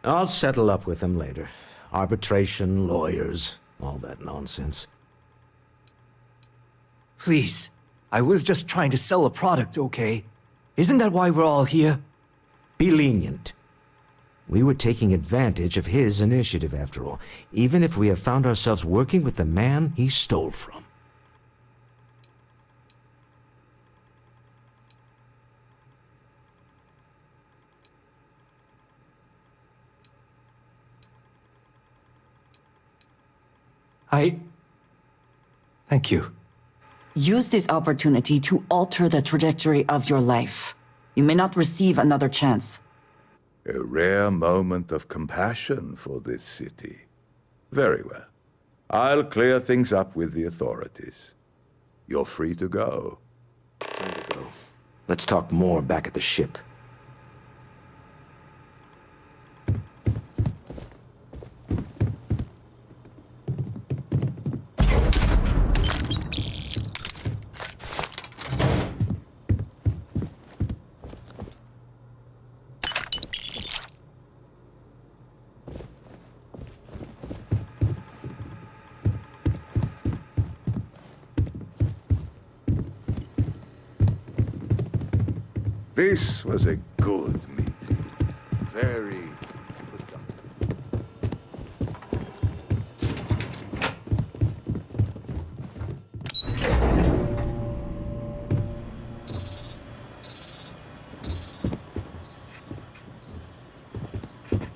I'll settle up with him later. Arbitration, lawyers, all that nonsense. Please, I was just trying to sell a product, okay? Isn't that why we're all here? Be lenient. We were taking advantage of his initiative, after all, even if we have found ourselves working with the man he stole from. Thank you. Use this opportunity to alter the trajectory of your life. You may not receive another chance. A rare moment of compassion for this city. Very well. I'll clear things up with the authorities. You're free to go. Time to go. Let's talk more back at the ship. This was a good meeting. Very productive.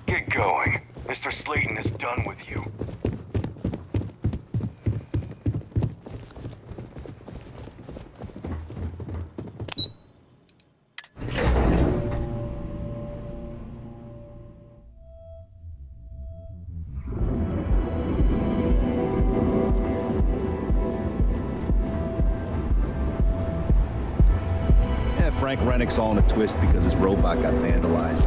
Get going. The Mr. Slayton is done with you. Frank Rennick's all in a twist because his robot got vandalized.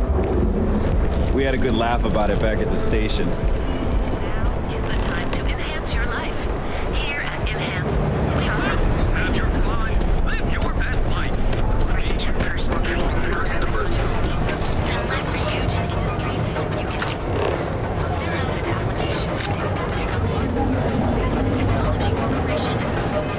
We had a good laugh about it back at the station. Now is the time to enhance your life. Here at Enhance, we have your life. Live your best life. Create your personal dream. The lembre-se Industries help you get fill out an application today to become part of the greatest technology corporation in the city.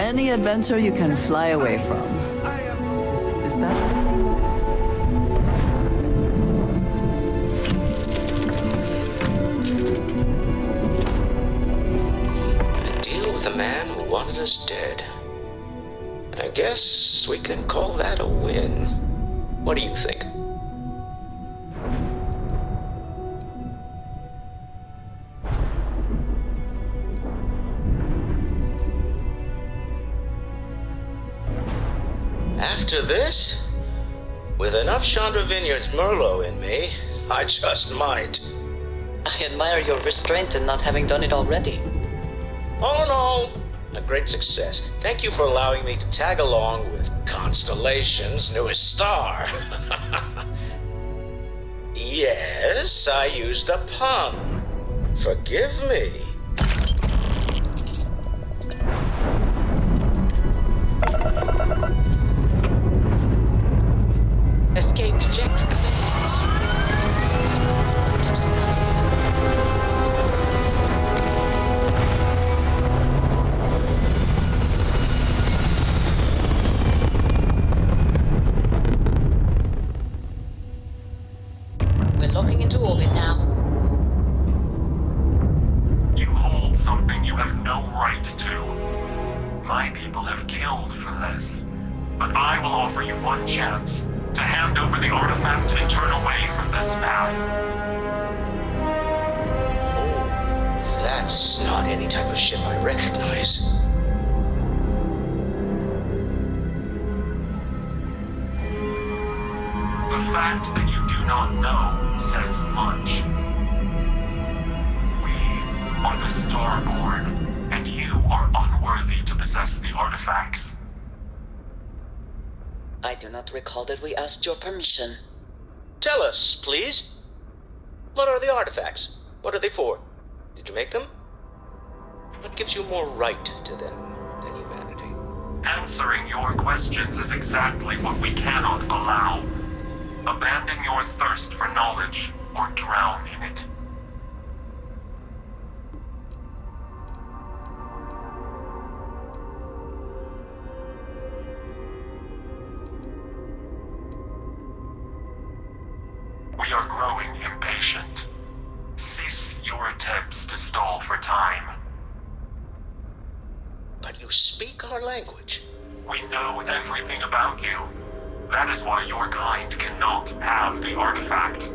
Any adventure you can fly away from. Is that how the saying goes? A deal with a man who wanted us dead. I guess we can call that a win. What do you think? After this, with enough Chandra Vineyard's Merlot in me, I just might. I admire your restraint in not having done it already. Oh no, a great success. Thank you for allowing me to tag along with Constellation's newest star. Yes, I used a pun. Forgive me. Escape trajectory. Something to discuss. We're locking into orbit now. You hold something you have no right to. My people have killed for this. But I will offer you one chance to hand over the artifact and turn away from this path. Oh, that's not any type of ship I recognize. The fact that you do not know says much. We are the Starborn, and you are unworthy to possess the artifacts. I do not recall that we asked your permission. Tell us, please. What are the artifacts? What are they for? Did you make them? What gives you more right to them than humanity? Answering your questions is exactly what we cannot allow. Abandon your thirst for knowledge, or drown in it. We are growing impatient. Cease your attempts to stall for time. But you speak our language. We know everything about you. That is why your kind cannot have the artifact.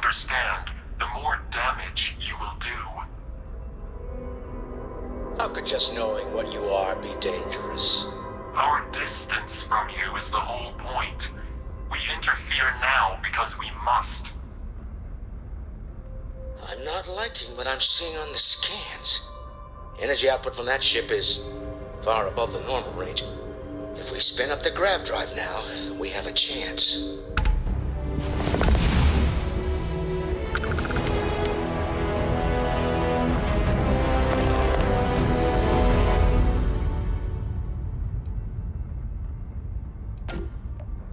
understand, the more damage you will do. How could just knowing what you are be dangerous? Our distance from you is the whole point. We interfere now because we must. I'm not liking what I'm seeing on the scans. Energy output from that ship is far above the normal range. If we spin up the grav drive now, we have a chance.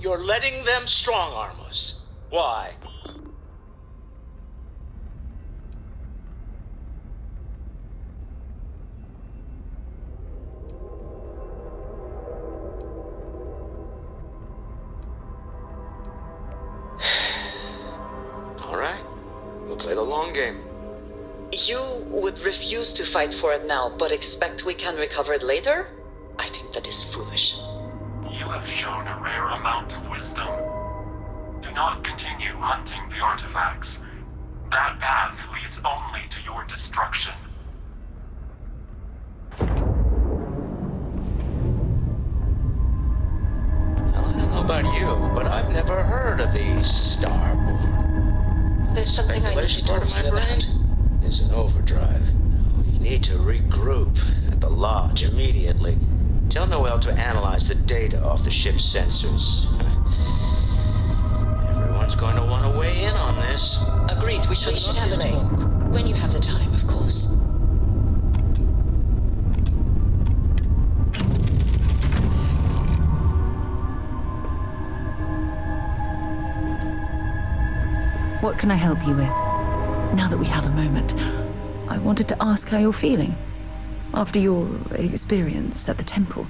You're letting them strong-arm us. Why? All right. We'll play the long game. You would refuse to fight for it now, but expect we can recover it later? I think that is foolish. You have shown a rare amount of wisdom. Do not continue hunting the artifacts. That path leads only to your destruction. I don't know about you, but I've never heard of these Starborn. There's something I need to talk to you about. It's an overdrive. You need to regroup at the lodge immediately. Tell Noel to analyze the data off the ship's sensors. Everyone's going to want to weigh in on this. Agreed, we should have a talk. When you have the time, of course. What can I help you with? Now that we have a moment, I wanted to ask how you're feeling. After your experience at the temple,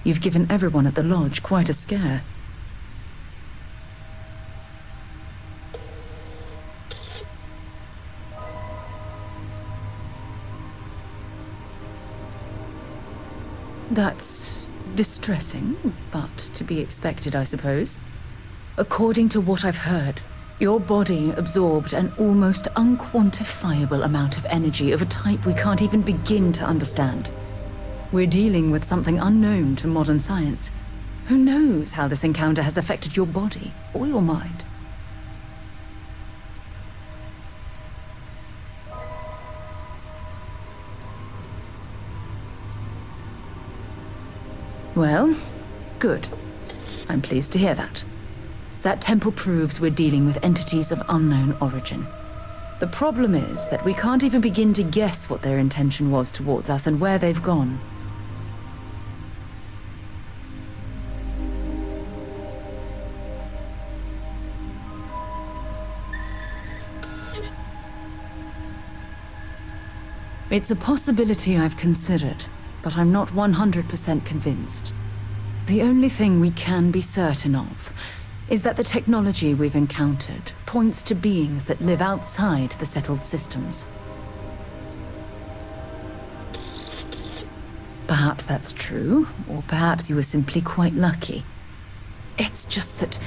you've given everyone at the lodge quite a scare. That's distressing, but to be expected, I suppose. According to what I've heard, your body absorbed an almost unquantifiable amount of energy of a type we can't even begin to understand. We're dealing with something unknown to modern science. Who knows how this encounter has affected your body or your mind? Well, good. I'm pleased to hear that. That temple proves we're dealing with entities of unknown origin. The problem is that we can't even begin to guess what their intention was towards us and where they've gone. It's a possibility I've considered, but I'm not 100% convinced. The only thing we can be certain of is that the technology we've encountered points to beings that live outside the settled systems. Perhaps that's true, or perhaps you were simply quite lucky. It's just that...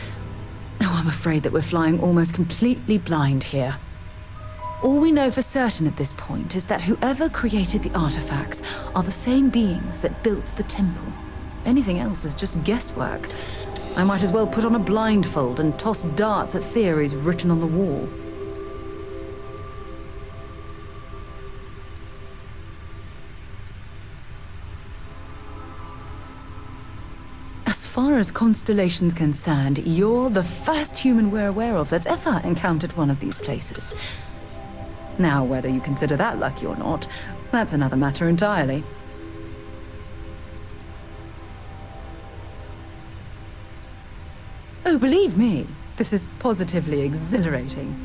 oh, I'm afraid that we're flying almost completely blind here. All we know for certain at this point is that whoever created the artifacts are the same beings that built the temple. Anything else is just guesswork. I might as well put on a blindfold and toss darts at theories written on the wall. As far as Constellation's concerned, you're the first human we're aware of that's ever encountered one of these places. Now, whether you consider that lucky or not, that's another matter entirely. Oh, believe me, this is positively exhilarating.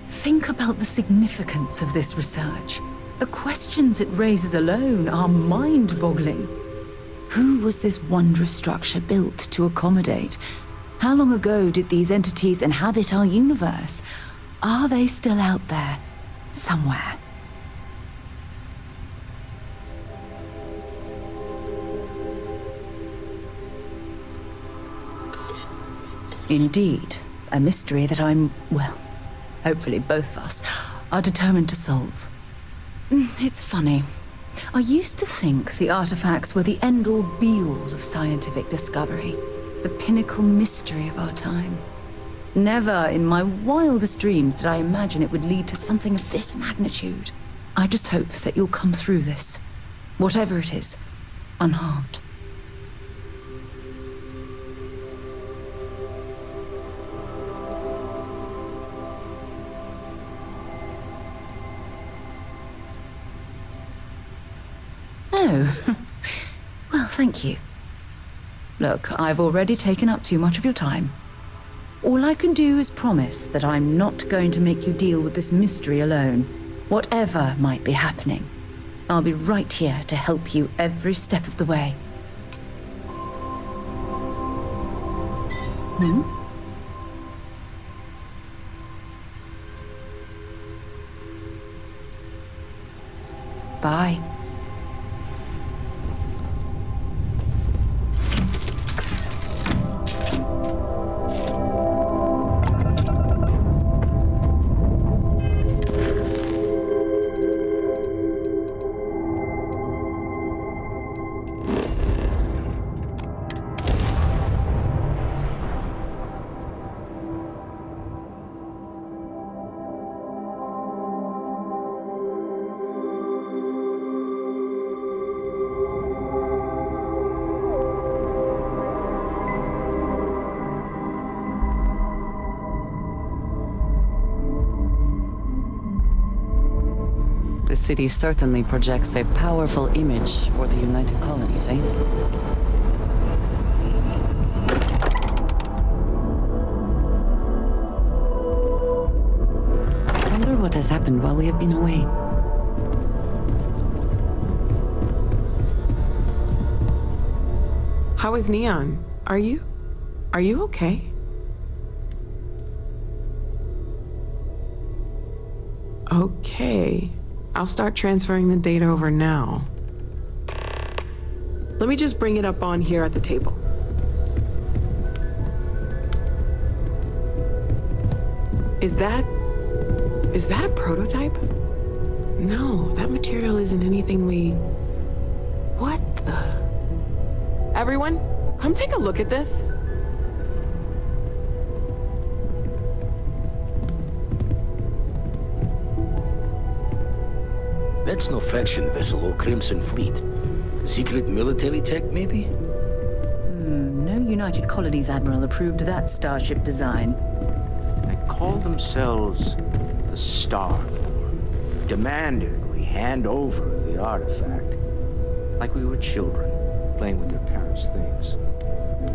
Think about the significance of this research. The questions it raises alone are mind-boggling. Who was this wondrous structure built to accommodate? How long ago did these entities inhabit our universe? Are they still out there, somewhere? Indeed, a mystery that I'm, well, hopefully both of us, are determined to solve. It's funny. I used to think the artifacts were the end-all be-all of scientific discovery, the pinnacle mystery of our time. Never in my wildest dreams did I imagine it would lead to something of this magnitude. I just hope that you'll come through this, whatever it is, unharmed. Oh, well, thank you. Look, I've already taken up too much of your time. All I can do is promise that I'm not going to make you deal with this mystery alone, whatever might be happening. I'll be right here to help you every step of the way. Bye. The city certainly projects a powerful image for the United Colonies, eh? I wonder what has happened while we have been away. How is Neon? Are you okay? Okay. I'll start transferring the data over now. Let me just bring it up on here at the table. Is that a prototype? No, that material isn't anything we... What the... Everyone, come take a look at this. That's no faction vessel or Crimson Fleet. Secret military tech, maybe? No United Colonies Admiral approved that starship design. They call themselves the Star Lord. Demanded we hand over the artifact. Like we were children, playing with their parents' things.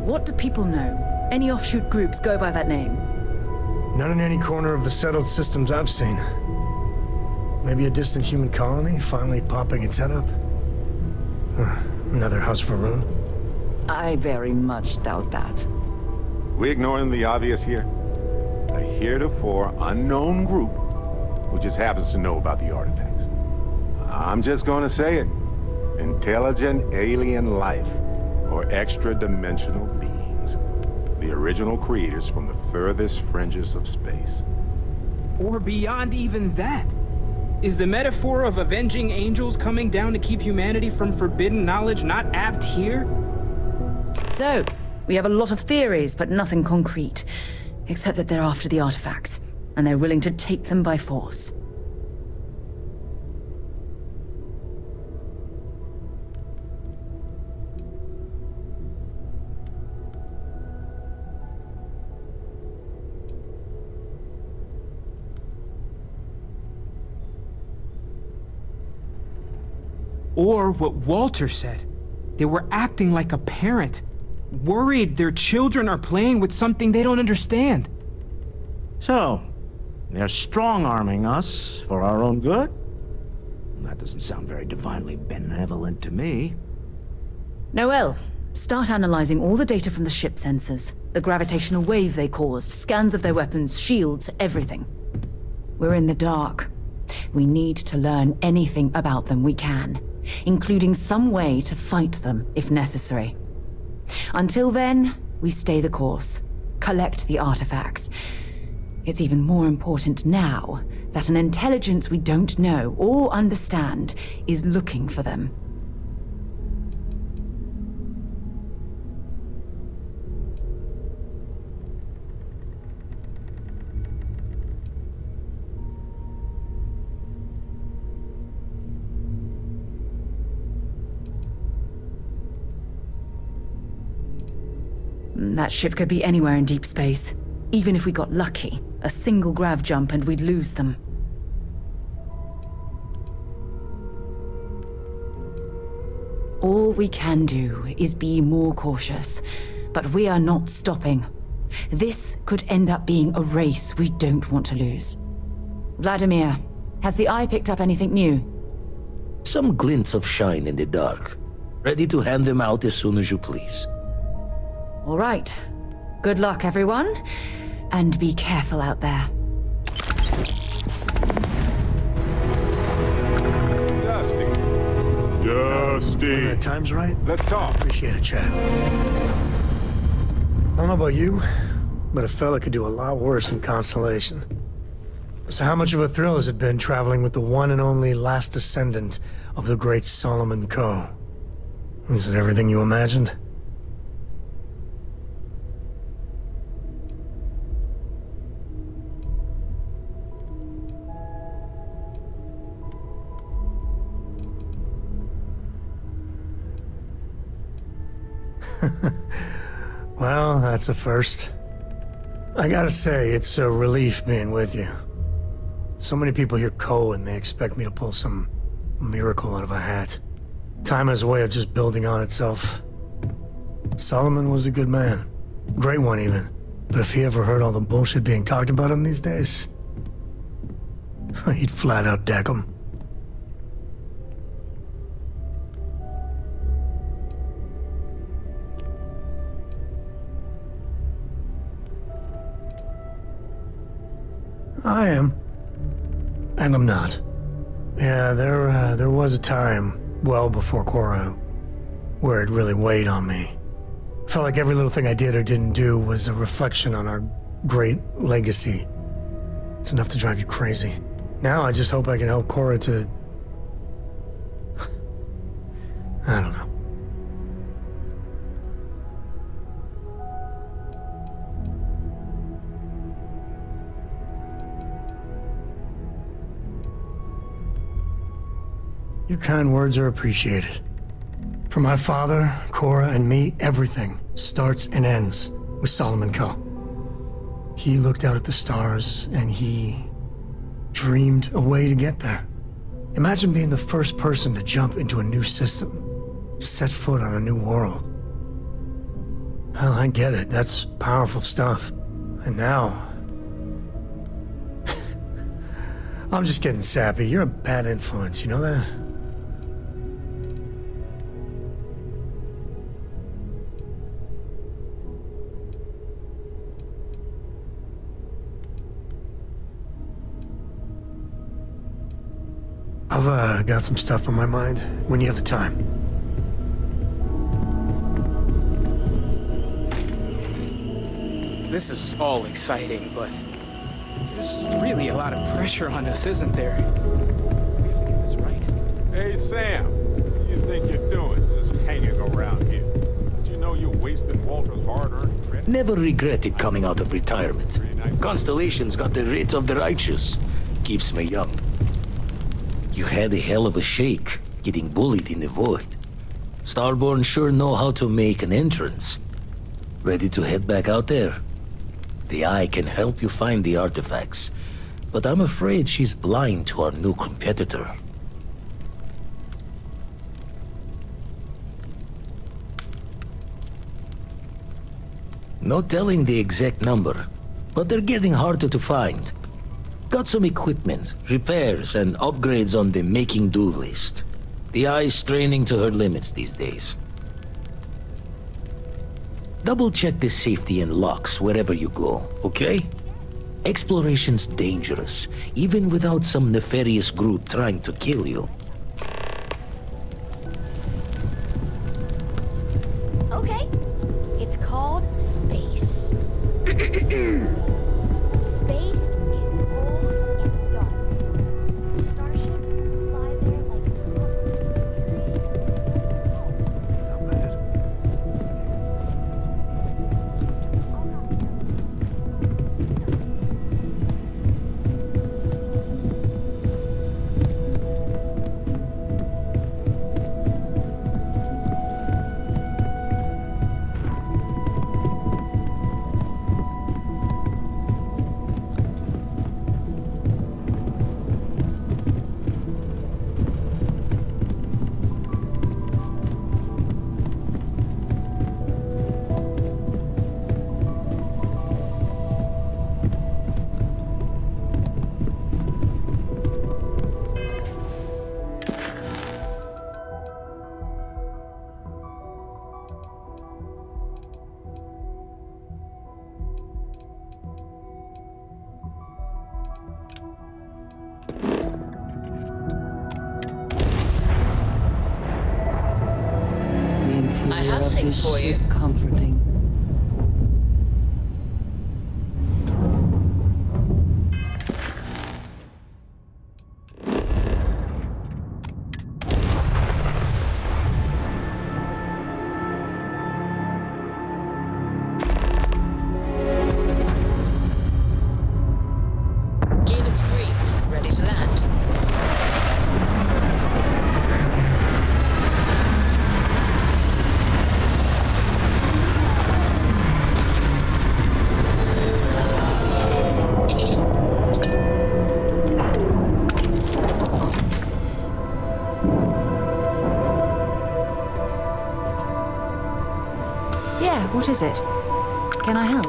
What do people know? Any offshoot groups go by that name? Not in any corner of the settled systems I've seen. Maybe a distant human colony finally popping its head up? Another house for Rune? I very much doubt that. We ignoring the obvious here? A heretofore unknown group who just happens to know about the artifacts. I'm just gonna say it. Intelligent alien life, or extra-dimensional beings. The original creators from the furthest fringes of space. Or beyond even that. Is the metaphor of avenging angels coming down to keep humanity from forbidden knowledge not apt here? So, we have a lot of theories, but nothing concrete. Except that they're after the artifacts, and they're willing to take them by force. Or what Walter said. They were acting like a parent. Worried their children are playing with something they don't understand. So, they're strong-arming us for our own good? That doesn't sound very divinely benevolent to me. Noel, start analyzing all the data from the ship sensors. The gravitational wave they caused, scans of their weapons, shields, everything. We're in the dark. We need to learn anything about them we can, including some way to fight them if necessary. Until then, we stay the course, collect the artifacts, It's even more important now that an intelligence we don't know or understand is looking for them. That ship could be anywhere in deep space. Even if we got lucky, a single grav jump and we'd lose them. All we can do is be more cautious, but we are not stopping. This could end up being a race we don't want to lose. Vladimir, has the Eye picked up anything new? Some glints of shine in the dark. Ready to hand them out as soon as you please. All right. Good luck, everyone. And be careful out there. Dusty. When the time's right, let's talk. Appreciate a chat. I don't know about you, but a fella could do a lot worse than Constellation. So how much of a thrill has it been traveling with the one and only last descendant of the great Solomon Coe? Is it everything you imagined? Well, that's a first. I gotta say, it's a relief being with you. So many people hear Coe and they expect me to pull some miracle out of a hat. Time has a way of just building on itself. Solomon was a good man. Great one, even. But if he ever heard all the bullshit being talked about him these days, he'd flat out deck him. I am. And I'm not. Yeah, there was a time, well before Cora, where it really weighed on me. Felt like every little thing I did or didn't do was a reflection on our great legacy. It's enough to drive you crazy. Now I just hope I can help Cora to... I don't know. Your kind words are appreciated. For my father, Cora, and me, everything starts and ends with Solomon Coe. He looked out at the stars, and he dreamed a way to get there. Imagine being the first person to jump into a new system, set foot on a new world. Well, I get it. That's powerful stuff. And now... I'm just getting sappy. You're a bad influence, you know that? I've got some stuff on my mind when you have the time. This is all exciting, but there's really a lot of pressure on us, isn't there? We have to get this right. Hey, Sam. What do you think you're doing just hanging around here? Don't you know you're wasting Walter's hard-earned credit? Never regretted coming out of retirement. Constellation's got the writ of the righteous. Keeps me young. You had a hell of a shake, getting bullied in the void. Starborn sure know how to make an entrance. Ready to head back out there? The Eye can help you find the artifacts, but I'm afraid she's blind to our new competitor. No telling the exact number, but they're getting harder to find. Got some equipment, repairs, and upgrades on the making-do list. The Eye's straining to her limits these days. Double-check the safety and locks wherever you go, okay? Exploration's dangerous, even without some nefarious group trying to kill you. Okay, it's called space. Space failure I have of things this for you. ship comforting. Gearbox green, ready to land. Yeah, what is it? Can I help?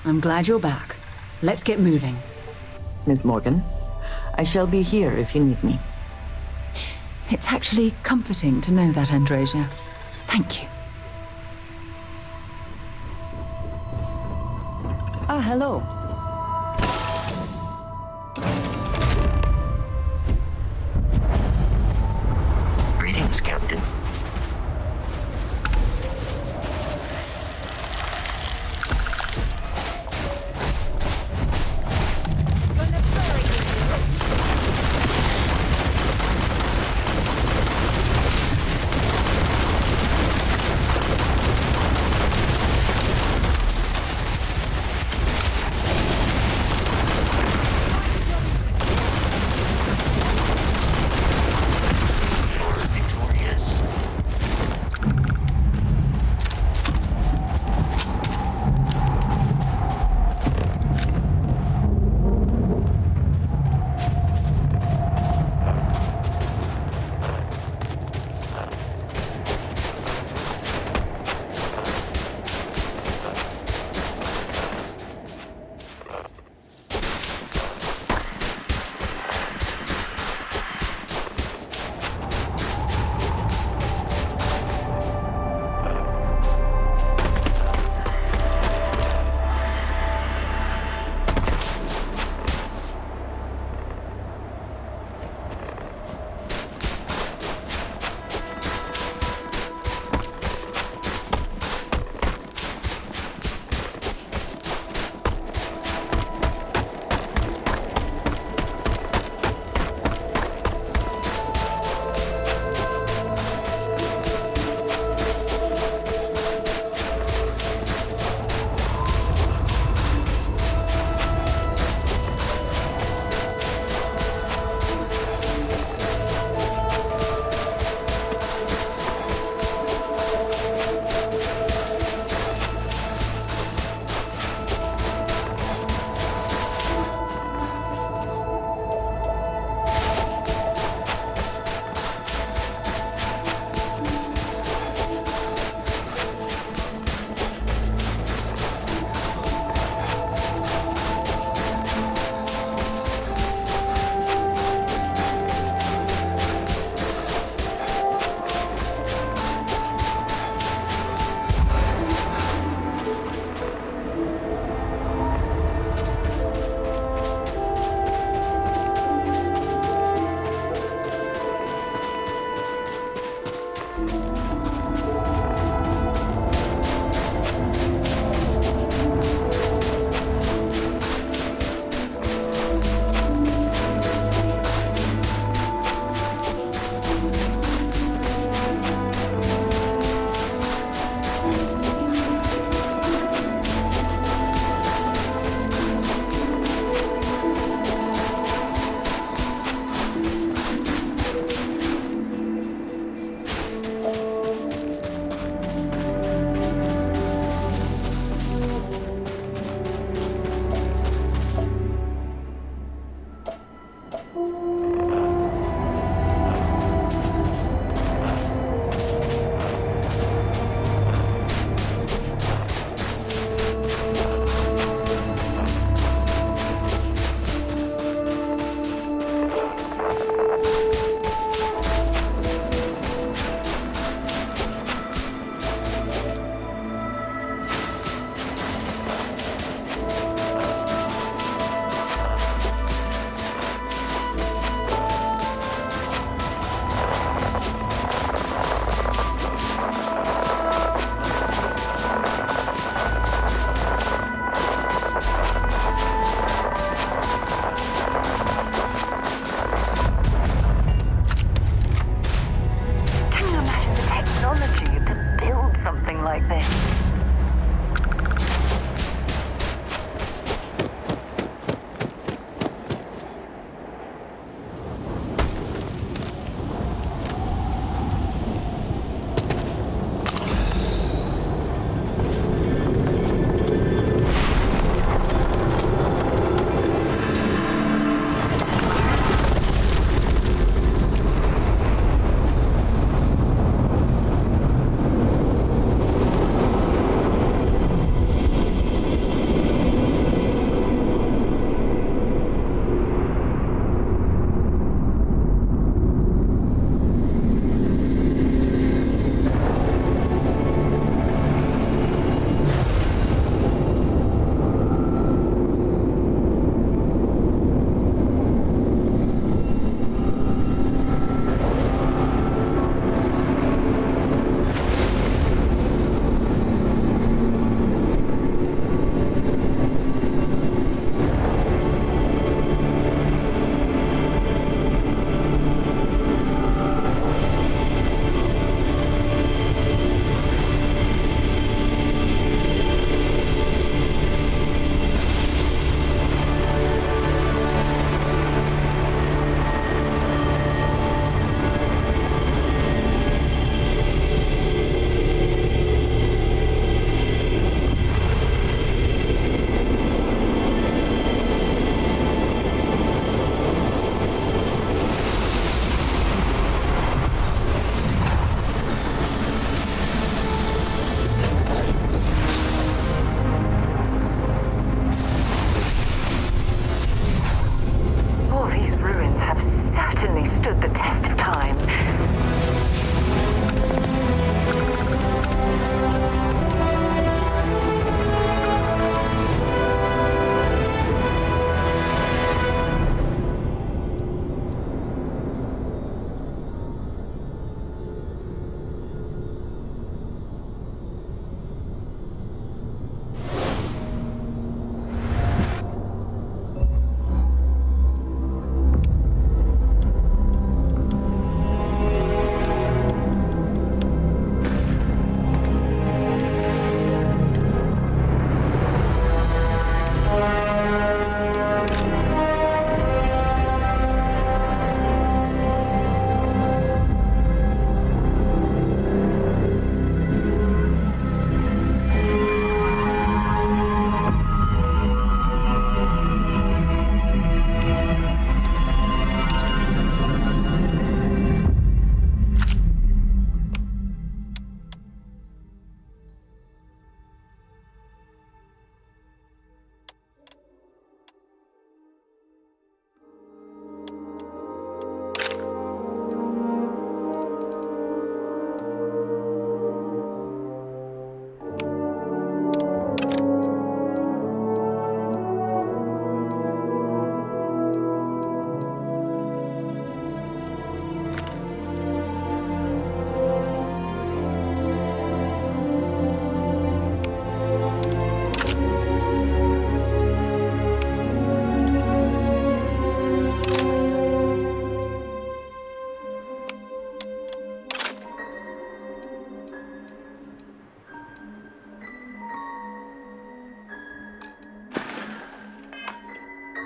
I'm glad you're back. Let's get moving. Miss Morgan, I shall be here if you need me. It's actually comforting to know that, Androsia. Thank you. Ah, hello. Greetings, Captain.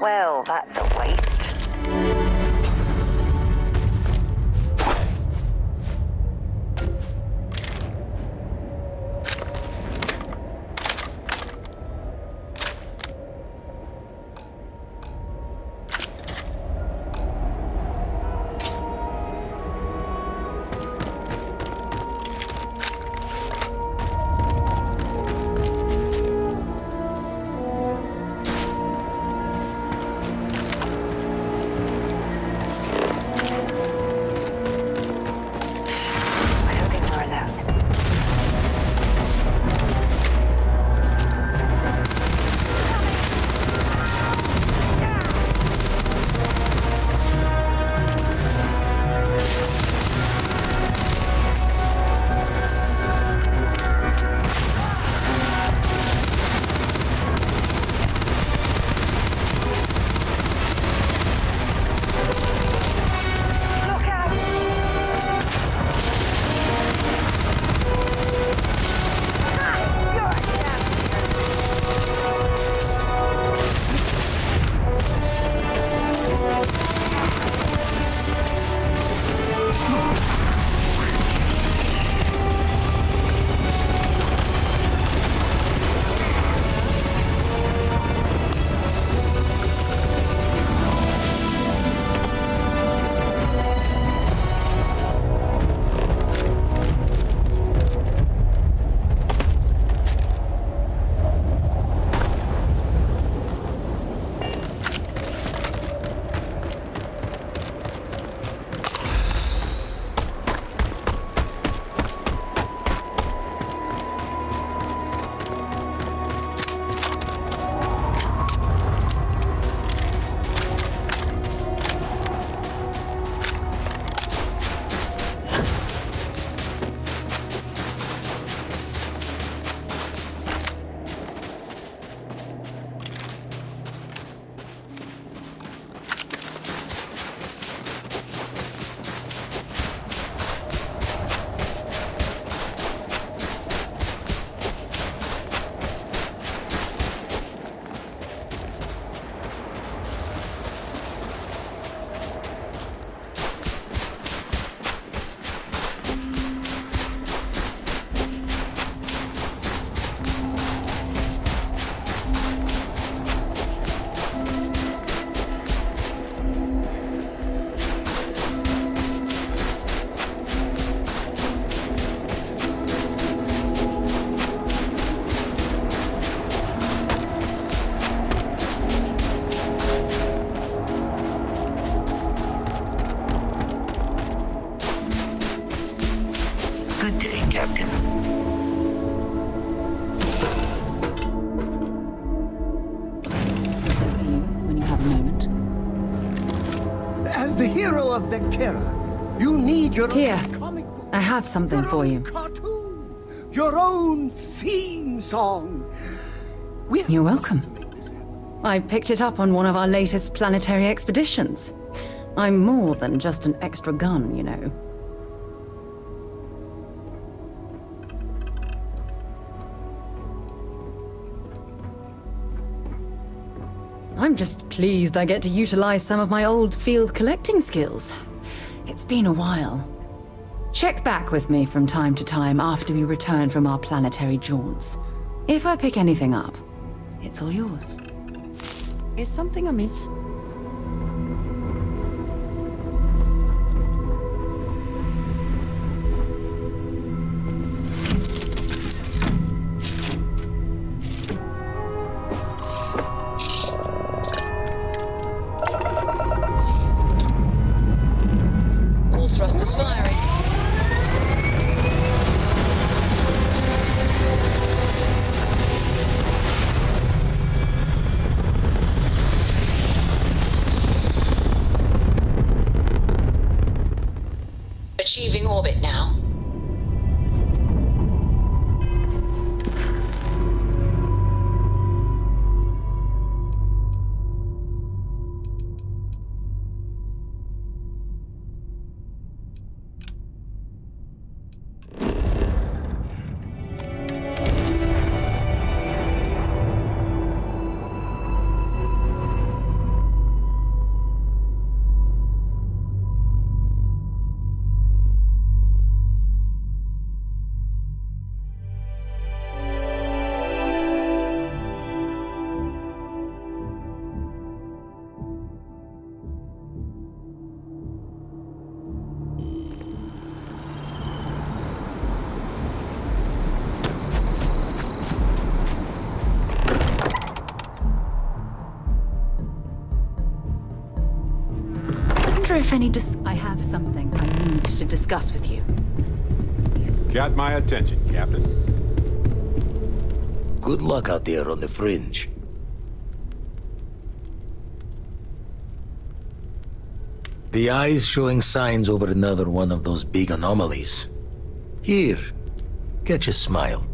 Well, that's a waste. As the hero of Vectera, you need your Here, own comic book, I have something for you. cartoon, your own theme song. You're welcome. I picked it up on one of our latest planetary expeditions. I'm more than just an extra gun, you know. I'm just pleased I get to utilize some of my old field collecting skills. It's been a while. Check back with me from time to time after we return from our planetary jaunts. If I pick anything up, it's all yours. Is something amiss? All thrusters firing. Achieving orbit now. wonder if any I have something I need to discuss with you. Got my attention, Captain. Good luck out there on the fringe. The eye's showing signs over another one of those big anomalies. Here, catch a smile.